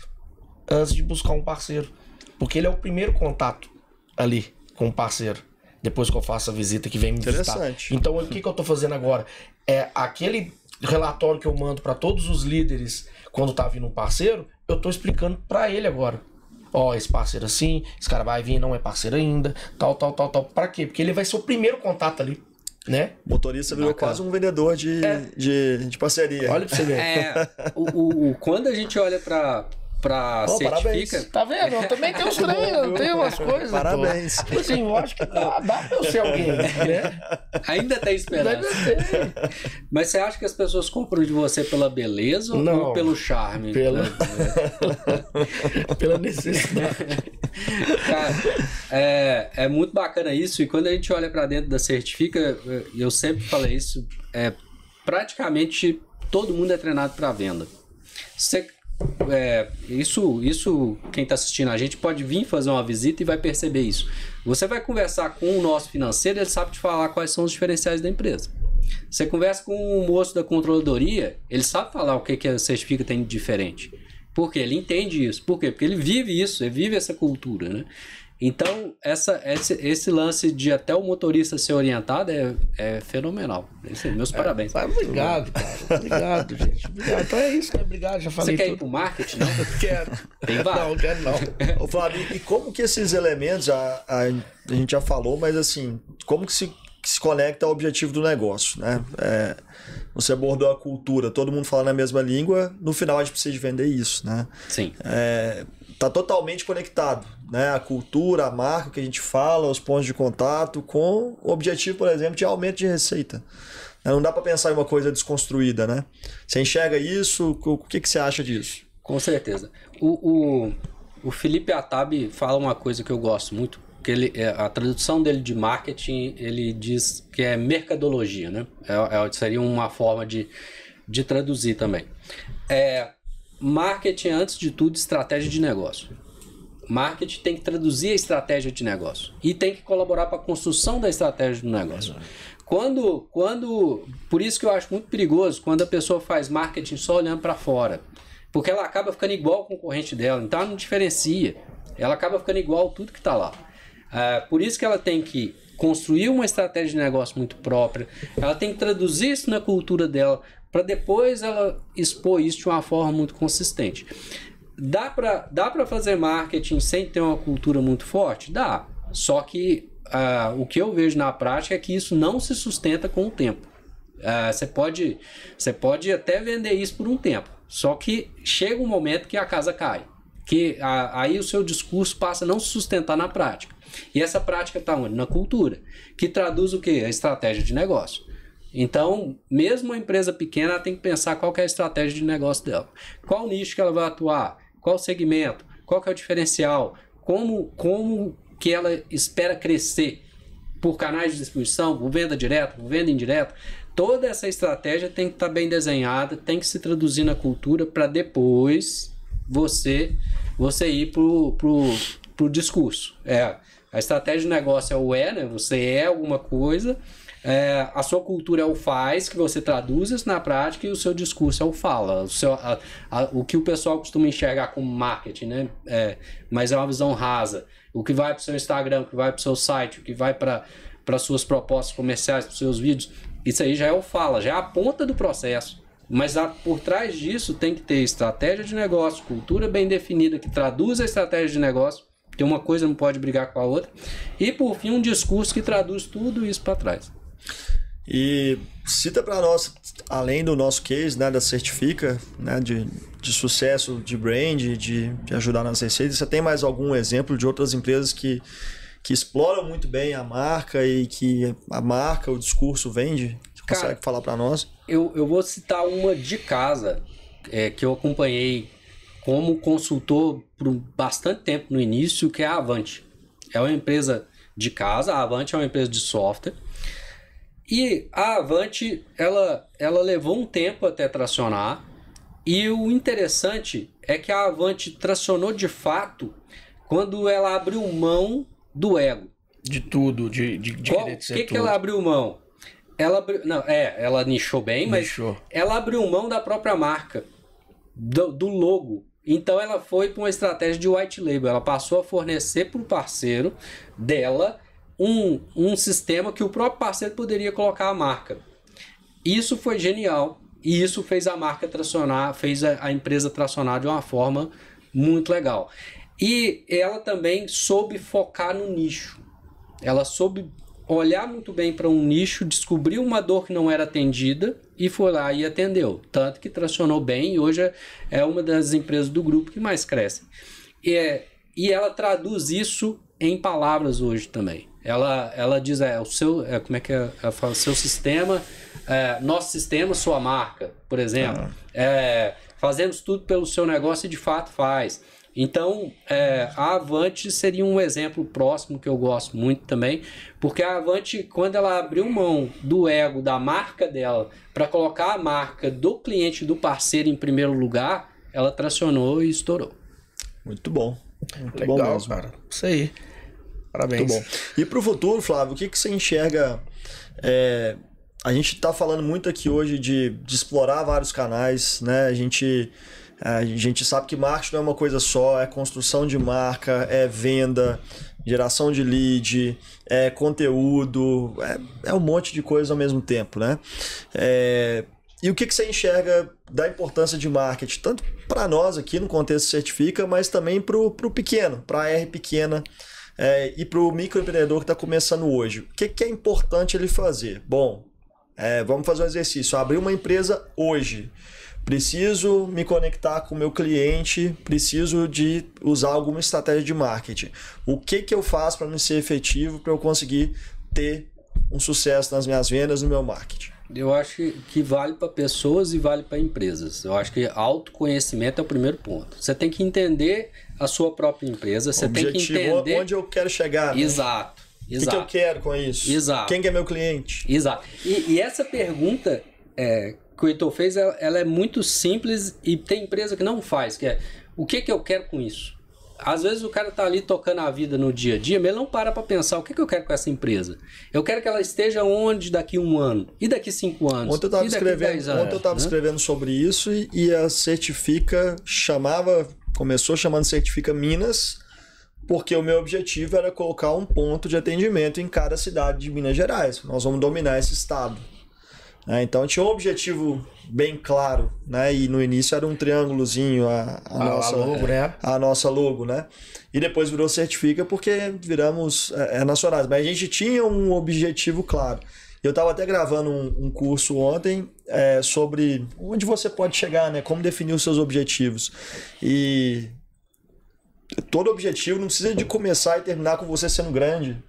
antes de buscar um parceiro. Porque ele é o primeiro contato ali com o parceiro. Depois que eu faço a visita que vem me visitar. Então o que eu estou fazendo agora? Aquele relatório que eu mando para todos os líderes quando tá vindo um parceiro, eu tô explicando para ele agora. Esse parceiro assim, esse cara vai vir, não é parceiro ainda, tal. Para quê? Porque ele vai ser o primeiro contato ali, né? O motorista virou quase um vendedor de parceria. Olha pra você ver. Quando a gente olha para certifica... Tá vendo? Eu também tenho uns treinos, tenho umas coisas. Parabéns. Assim, eu acho que dá pra eu ser alguém, né? Ainda tem esperança. Mas você acha que as pessoas compram de você pela beleza ou pelo charme? Pela necessidade. Cara, é muito bacana isso. E quando a gente olha para dentro da certifica, eu sempre falei isso, praticamente todo mundo é treinado para venda. Isso quem está assistindo a gente pode vir fazer uma visita e vai perceber isso. Você vai conversar com o nosso financeiro, ele sabe te falar quais são os diferenciais da empresa. Você conversa com o moço da controladoria, ele sabe falar o que a certifica tem de diferente. Por quê? Ele entende isso. Por quê? Porque ele vive isso, ele vive essa cultura, né? Então, esse lance de até o motorista ser orientado é fenomenal. Meus parabéns. Obrigado, cara. Obrigado, gente. Obrigado. Então é isso, né? Obrigado, já falei. Você quer ir pro marketing, não? Quero. Tem vários. Não, quero não. Ô, Flávio, e como que esses elementos, a gente já falou, mas assim, como que se conecta ao objetivo do negócio, né? Você abordou a cultura, todo mundo fala na mesma língua, no final a gente precisa de vender isso, né? Sim. Tá totalmente conectado, né? A cultura, a marca que a gente fala, os pontos de contato, com o objetivo, por exemplo, de aumento de receita. Não dá para pensar em uma coisa desconstruída, né? Você enxerga isso? O que você acha disso? Com certeza. O Felipe Atab fala uma coisa que eu gosto muito, que a tradução dele de marketing, ele diz que é mercadologia, né? Seria uma forma de traduzir também. Marketing é, antes de tudo, estratégia de negócio. Marketing tem que traduzir a estratégia de negócio e tem que colaborar para a construção da estratégia do negócio. Por isso que eu acho muito perigoso quando a pessoa faz marketing só olhando para fora, porque ela acaba ficando igual ao concorrente dela, então ela não diferencia, ela acaba ficando igual a tudo que está lá. Por isso que ela tem que construir uma estratégia de negócio muito própria, ela tem que traduzir isso na cultura dela, para depois ela expor isso de uma forma muito consistente. Dá para fazer marketing sem ter uma cultura muito forte? Dá. Só que o que eu vejo na prática é que isso não se sustenta com o tempo. Você pode até vender isso por um tempo, só que chega um momento que a casa cai. Aí o seu discurso passa a não se sustentar na prática. E essa prática está onde? Na cultura, que traduz o quê? A estratégia de negócio. Então, mesmo uma empresa pequena, ela tem que pensar qual que é a estratégia de negócio dela. Qual nicho que ela vai atuar? Qual segmento? Qual que é o diferencial? Como que ela espera crescer? Por canais de distribuição, por venda direta, por venda indireta? Toda essa estratégia tem que estar bem desenhada, tem que se traduzir na cultura para depois você ir pro discurso. A estratégia de negócio é o né? Você é alguma coisa, a sua cultura é o faz, que você traduz isso na prática, e o seu discurso é o fala. O que o pessoal costuma enxergar como marketing, né? Mas é uma visão rasa. O que vai para o seu Instagram, o que vai para o seu site, o que vai para suas propostas comerciais, para os seus vídeos, isso aí já é o fala, já é a ponta do processo. Mas por trás disso tem que ter estratégia de negócio, cultura bem definida que traduz a estratégia de negócio, porque uma coisa não pode brigar com a outra, e por fim um discurso que traduz tudo isso para trás. E cita para nós, além do nosso case, né, da Certifica, né, de sucesso de brand, de ajudar nas receitas, você tem mais algum exemplo de outras empresas que exploram muito bem a marca e que a marca, o discurso vende? Você consegue falar para nós? Eu vou citar uma de casa que eu acompanhei como consultor por bastante tempo no início, que é a Avante. É uma empresa de casa, a Avante é uma empresa de software. E a Avante, ela levou um tempo até tracionar. E o interessante é que a Avante tracionou de fato quando ela abriu mão do ego. De tudo, de querer ser tudo. O que ela abriu mão? Ela nichou bem, mas ela abriu mão da própria marca, do logo. Então ela foi para uma estratégia de white label. Ela passou a fornecer para o parceiro dela um sistema que o próprio parceiro poderia colocar a marca. Isso foi genial. E isso fez a marca tracionar, fez a empresa tracionar de uma forma muito legal. E ela também soube focar no nicho. Ela soube olhar muito bem para um nicho, descobriu uma dor que não era atendida e foi lá e atendeu. Tanto que tracionou bem e hoje é uma das empresas do grupo que mais cresce. E ela traduz isso em palavras hoje também. Ela diz, como é que ela fala? Seu sistema, nosso sistema, sua marca, por exemplo. Fazemos tudo pelo seu negócio e de fato faz. Então, a Avante seria um exemplo próximo que eu gosto muito também, porque a Avante, quando ela abriu mão do ego da marca dela para colocar a marca do cliente, do parceiro em primeiro lugar, ela tracionou e estourou. Muito bom. Muito legal, bom mesmo. Cara. Isso aí. Parabéns. Muito bom. E para o futuro, Flávio, o que você enxerga? A gente está falando muito aqui hoje de explorar vários canais, né? A gente sabe que marketing não é uma coisa só, é construção de marca, é venda, geração de lead, é conteúdo, é um monte de coisa ao mesmo tempo, né? E o que você enxerga da importância de marketing, tanto para nós aqui no Contexto Certifica, mas também para o pequeno, para a R pequena, e para o microempreendedor que está começando hoje? O que é importante ele fazer? Bom, vamos fazer um exercício. Abrir uma empresa hoje. Preciso me conectar com o meu cliente, preciso de usar alguma estratégia de marketing. O que eu faço para me ser efetivo, para eu conseguir ter um sucesso nas minhas vendas, no meu marketing? Eu acho que vale para pessoas e vale para empresas. Eu acho que autoconhecimento é o primeiro ponto. Você tem que entender a sua própria empresa, você tem que entender onde eu quero chegar. Né? Exato. O que eu quero com isso? Exato. Quem que é meu cliente? Exato. E essa pergunta que o Heitor fez, ela é muito simples e tem empresa que não faz, que é o que eu quero com isso? Às vezes o cara tá ali tocando a vida no dia a dia, mas ele não para pensar o que eu quero com essa empresa. Eu quero que ela esteja onde daqui 1 ano? E daqui 5 anos? Ontem eu estava escrevendo sobre isso e a Certifica começou chamando Certifica Minas, porque o meu objetivo era colocar um ponto de atendimento em cada cidade de Minas Gerais. Nós vamos dominar esse estado. Então tinha um objetivo bem claro, né? E no início era um triângulozinho a nossa logo, né? E depois virou Certifica porque viramos nacionais. Mas a gente tinha um objetivo claro. Eu estava até gravando um curso ontem sobre onde você pode chegar, né? Como definir os seus objetivos. E todo objetivo não precisa de começar e terminar com você sendo grande.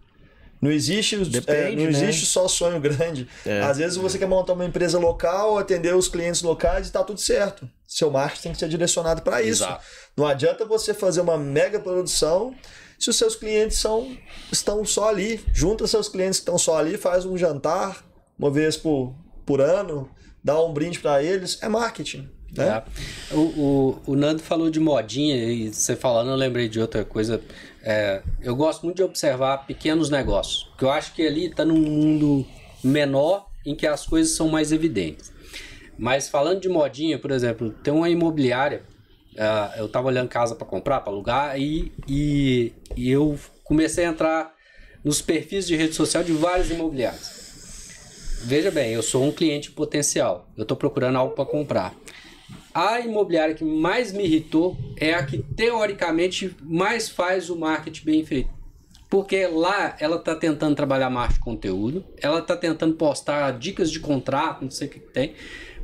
Não existe só sonho grande. Às vezes você quer montar uma empresa local, atender os clientes locais e está tudo certo. Seu marketing tem que ser direcionado para isso. Exato. Não adianta você fazer uma mega produção se os seus clientes estão só ali. Junta seus clientes que estão só ali, faz um jantar uma vez por ano, dá um brinde para eles. É marketing. né? O Nando falou de modinha e você falando, eu lembrei de outra coisa. Eu gosto muito de observar pequenos negócios, porque eu acho que ali está num mundo menor em que as coisas são mais evidentes. Mas falando de modinha, por exemplo, tem uma imobiliária, eu estava olhando casa para comprar, para alugar, e eu comecei a entrar nos perfis de rede social de vários imobiliários. Veja bem, eu sou um cliente potencial, eu estou procurando algo para comprar. A imobiliária que mais me irritou é a que teoricamente mais faz o marketing bem feito. Porque lá ela está tentando trabalhar marketing de conteúdo, ela está tentando postar dicas de contrato, não sei o que tem,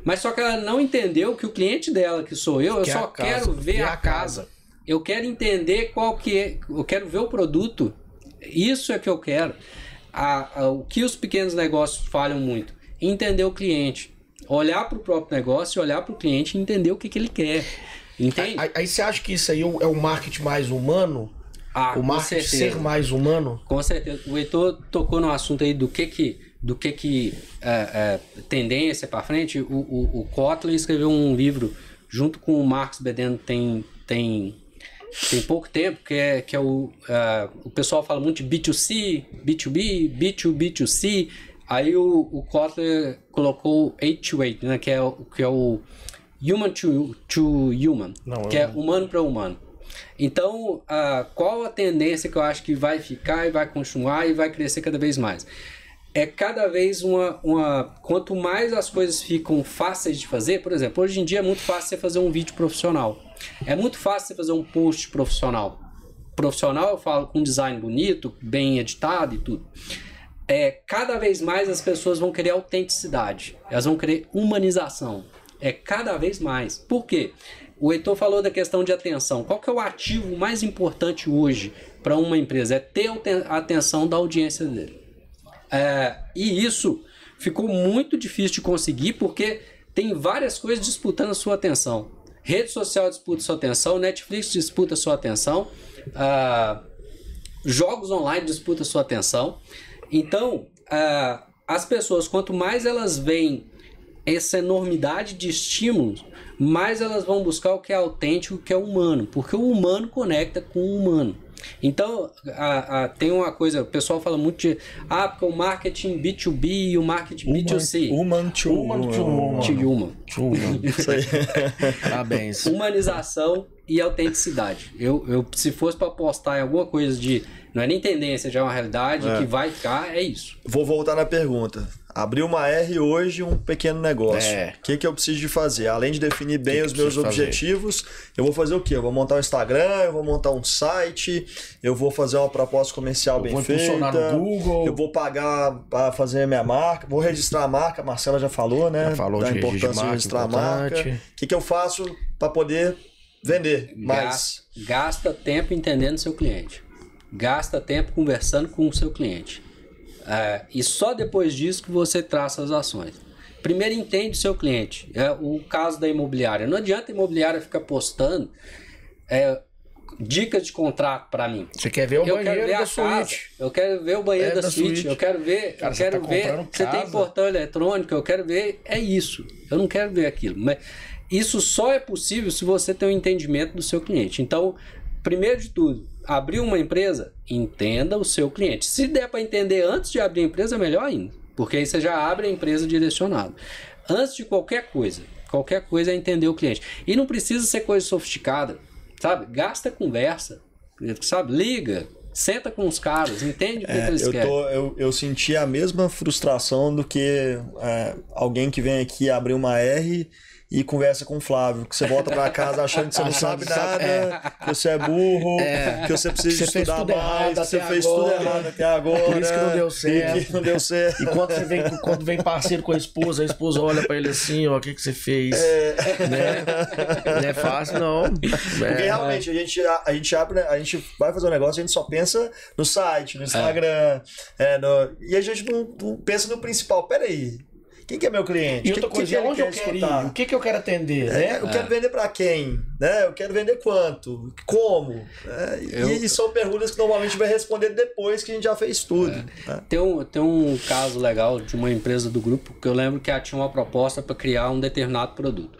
mas só que ela não entendeu que o cliente dela, que sou eu só quero ver a casa. Eu quero entender qual que é, eu quero ver o produto, isso é que eu quero. O que os pequenos negócios falham muito? Entender o cliente. Olhar para o próprio negócio, olhar para o cliente e entender o que ele quer. Entende? Aí você acha que isso aí é o marketing mais humano? O marketing ser mais humano? Com certeza. O Heitor tocou no assunto aí do que tendência para frente. O Kotler escreveu um livro junto com o Marcos Bedeno tem pouco tempo, que é o pessoal fala muito de B2C, B2B, B2B2C. Aí o Kotler colocou 8-to-8, né, que é o human to human, que é humano para humano. Então, qual a tendência que eu acho que vai ficar e vai continuar e vai crescer cada vez mais? É cada vez quanto mais as coisas ficam fáceis de fazer, por exemplo, hoje em dia é muito fácil você fazer um vídeo profissional. É muito fácil você fazer um post profissional. Profissional, eu falo com design bonito, bem editado e tudo. Cada vez mais as pessoas vão querer autenticidade. Elas vão querer humanização. Cada vez mais. Por quê? O Heitor falou da questão de atenção. Qual que é o ativo mais importante hoje para uma empresa? É ter a atenção da audiência dele. E isso ficou muito difícil de conseguir porque tem várias coisas disputando a sua atenção. Rede social disputa sua atenção, Netflix disputa sua atenção, jogos online disputam sua atenção. Então, as pessoas, quanto mais elas veem essa enormidade de estímulos, mais elas vão buscar o que é autêntico, o que é humano, porque o humano conecta com o humano. Então, tem uma coisa, o pessoal fala muito de porque o marketing B2B e o marketing B2C. Human to human. Isso aí. Parabéns. Humanização e autenticidade. Eu se fosse para apostar em alguma coisa de... Não é nem tendência, já é uma realidade, que vai ficar, é isso. Vou voltar na pergunta. Abrir uma R hoje, um pequeno negócio. O que eu preciso de fazer? Além de definir bem os meus objetivos, eu vou fazer o quê? Eu vou montar um Instagram, eu vou montar um site, eu vou fazer uma proposta comercial bem feita. Vou funcionar no Google. Eu vou pagar para fazer a minha marca, vou registrar a marca, a Marcela já falou, né? Já falou da importância de registrar a marca. O que eu faço para poder vender mais? Gasta tempo entendendo seu cliente. Gasta tempo conversando com o seu cliente. E só depois disso que você traça as ações. Primeiro entende o seu cliente. O caso da imobiliária. Não adianta a imobiliária ficar postando dicas de contrato para mim. Você quer ver o banheiro da suíte. Eu quero ver o banheiro da suíte. Eu quero ver. Cara, você tem portão eletrônico. Eu quero ver. É isso. Eu não quero ver aquilo. Mas isso só é possível se você tem um entendimento do seu cliente. Então, primeiro de tudo, abrir uma empresa, entenda o seu cliente. Se der para entender antes de abrir a empresa, melhor ainda. Porque aí você já abre a empresa direcionada. Antes de qualquer coisa é entender o cliente. E não precisa ser coisa sofisticada, sabe? Gasta conversa, sabe? Liga, senta com os caras, entende o que eles querem. Eu senti a mesma frustração do que alguém que vem aqui abrir uma R e conversa com o Flávio, que você volta pra casa achando que você não sabe nada, que você é burro, que você precisa estudar mais, que você fez tudo errado até agora. Por isso que não deu certo. Que não deu certo. E quando vem parceiro com a esposa olha pra ele assim, ó, o que você fez? Né? Não é fácil, não. Porque realmente a gente abre, a gente vai fazer um negócio, a gente só pensa no site, no Instagram, e a gente não pensa no principal. Peraí. Quem que é meu cliente? E outra coisa, onde eu quero ir? O que eu quero atender? Eu quero vender para quem? Né? Eu quero vender quanto? Como? E são perguntas que normalmente vai responder depois que a gente já fez tudo. Né? Tem um caso legal de uma empresa do grupo que eu lembro que ela tinha uma proposta para criar um determinado produto.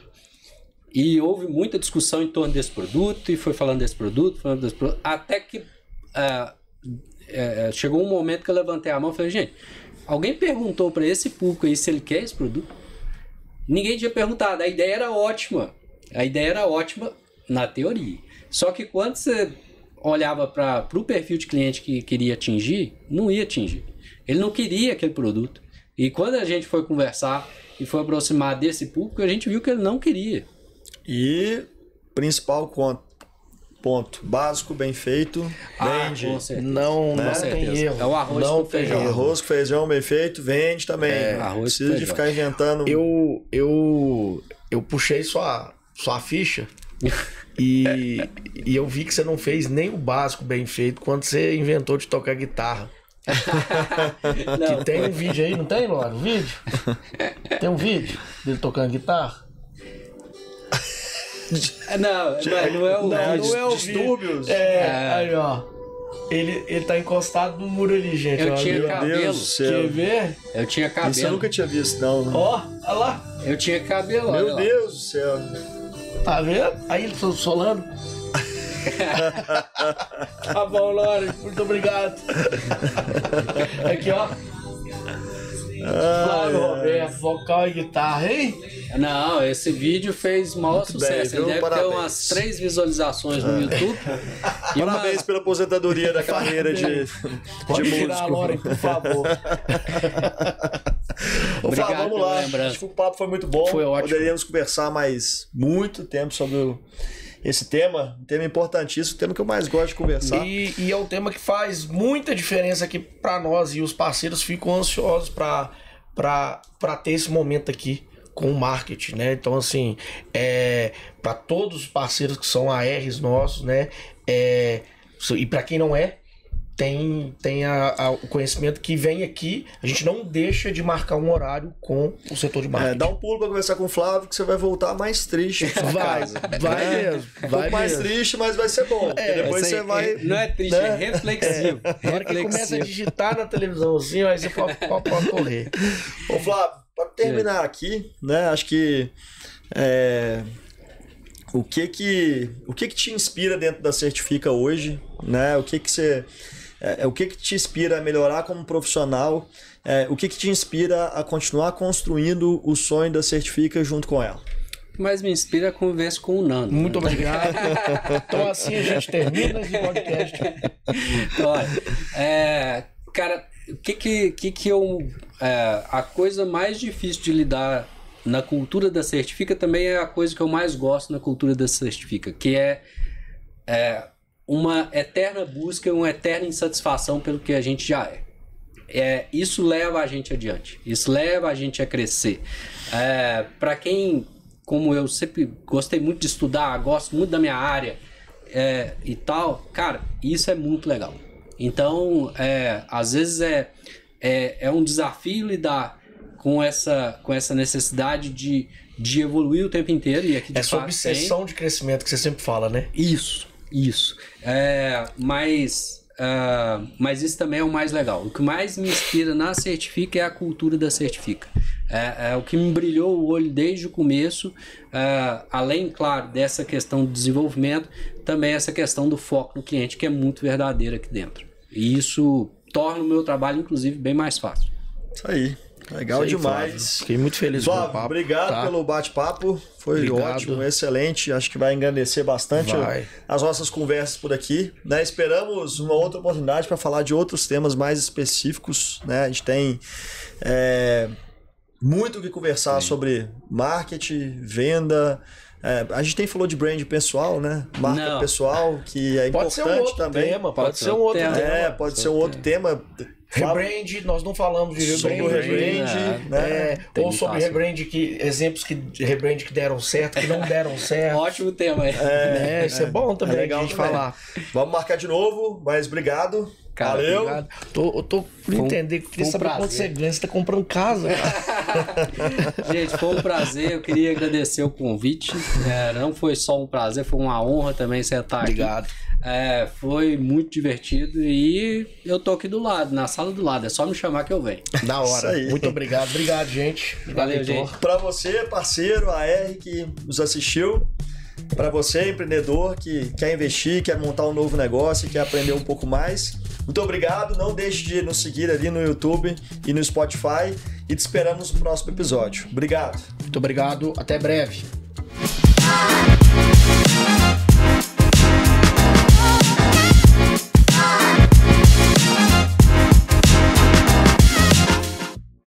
E houve muita discussão em torno desse produto, e foi falando desse produto, até que chegou um momento que eu levantei a mão e falei, gente, alguém perguntou para esse público aí se ele quer esse produto? Ninguém tinha perguntado, a ideia era ótima na teoria. Só que quando você olhava para o perfil de cliente que queria atingir, não ia atingir. Ele não queria aquele produto. E quando a gente foi conversar e foi aproximar desse público, a gente viu que ele não queria. E principal ponto básico, bem feito, vende. Não tem erro. É o arroz com feijão. Arroz com feijão bem feito, vende também. Não precisa de ficar inventando. Eu puxei sua ficha e eu vi que você não fez nem o básico bem feito quando você inventou de tocar guitarra. Que tem um vídeo aí, não tem, Lora? Um vídeo? Tem um vídeo dele tocando guitarra? Não é o Distúrbios. Aí, ó. Ele tá encostado no muro ali, gente. Eu ó, tinha cabelo. Deus do céu. Quer ver? Eu tinha cabelo. Isso eu nunca tinha visto, não. Ó, olha lá. Eu tinha cabelo. Meu Deus do céu. Tá vendo? Aí ele solando. Tá bom, Lore. Muito obrigado. Aqui, ó. Flávio Roberto, vocal e guitarra, hein? Não, esse vídeo fez o maior sucesso. Ele deve ter umas 3 visualizações no YouTube. Parabéns pela aposentadoria da carreira de Pode músico. tirar a Lore, por favor. Obrigado, vamos lá. lembrança. Acho que o papo foi muito bom. Foi ótimo. Poderíamos conversar mais muito tempo sobre esse tema. Um tema importantíssimo, um tema que eu mais gosto de conversar. E é um tema que faz muita diferença aqui pra nós. E os parceiros ficam ansiosos pra ter esse momento aqui com o marketing, né? Então, assim, para todos os parceiros que são ARs nossos, né? E para quem não é, tem o conhecimento que vem aqui. A gente não deixa de marcar um horário com o setor de marketing. Dá um pulo para conversar com o Flávio que você vai voltar mais triste pra sua casa. Vai mesmo. Um pouco mais triste, mas vai ser bom. Porque depois você vai... Não é triste, é reflexivo. Na hora que ele começa a digitar na televisão assim, aí você pode correr. Ô Flávio, para terminar aqui, né? Acho que o que te inspira dentro da Certifica hoje, né? O que te inspira a melhorar como profissional? O que te inspira a continuar construindo o sonho da Certifica junto com ela? O que mais me inspira é a conversa com o Nando. Muito obrigado. Então assim a gente termina esse podcast. Olha, cara, a coisa mais difícil de lidar na cultura da Certifica também é a coisa que eu mais gosto na cultura da Certifica, que é uma eterna busca, uma eterna insatisfação pelo que a gente já é. Isso leva a gente adiante, isso leva a gente a crescer. Para quem, como eu, sempre gostei muito de estudar, gosto muito da minha área e tal, cara, isso é muito legal. Então, às vezes é um desafio lidar com essa necessidade de evoluir o tempo inteiro. E aqui, de essa obsessão de crescimento que você sempre fala, né? Isso. Mas isso também é o mais legal. O que mais me inspira na Certifica é a cultura da Certifica. O que me brilhou o olho desde o começo, além, claro, dessa questão do desenvolvimento, também essa questão do foco no cliente, que é muito verdadeira aqui dentro. E isso torna o meu trabalho, inclusive, bem mais fácil. Isso aí. Legal demais. Flávio. Fiquei muito feliz com o papo. Obrigado pelo bate-papo. Foi ótimo, excelente. Acho que vai engrandecer bastante as nossas conversas por aqui. Né? Esperamos uma outra oportunidade para falar de outros temas mais específicos. Né? A gente tem muito o que conversar sobre marketing, venda. A gente falou de brand pessoal, né? Marca pessoal, que é importante também. Pode ser um outro tema. Pode ser um outro tema. Rebrand, nós não falamos de rebrand, né? Ou sobre rebrand, exemplos de rebrand que deram certo, que não deram certo. Ótimo tema. Isso é bom também, legal a gente falar. Vamos marcar de novo, mas obrigado. Cara, valeu. Obrigado. Eu tô por entender, queria saber quanto você ganha, você tá comprando casa. Gente, foi um prazer, eu queria agradecer o convite. Não foi só um prazer, foi uma honra também você estar aqui. Obrigado. Foi muito divertido e eu tô aqui do lado, na sala do lado. É só me chamar que eu venho. Da hora. Muito obrigado. Obrigado, gente. Valeu, gente. Para você, parceiro, a R que nos assistiu. Para você, empreendedor que quer investir, quer montar um novo negócio, quer aprender um pouco mais. Muito obrigado. Não deixe de nos seguir ali no YouTube e no Spotify. E te esperamos no próximo episódio. Obrigado. Muito obrigado. Até breve.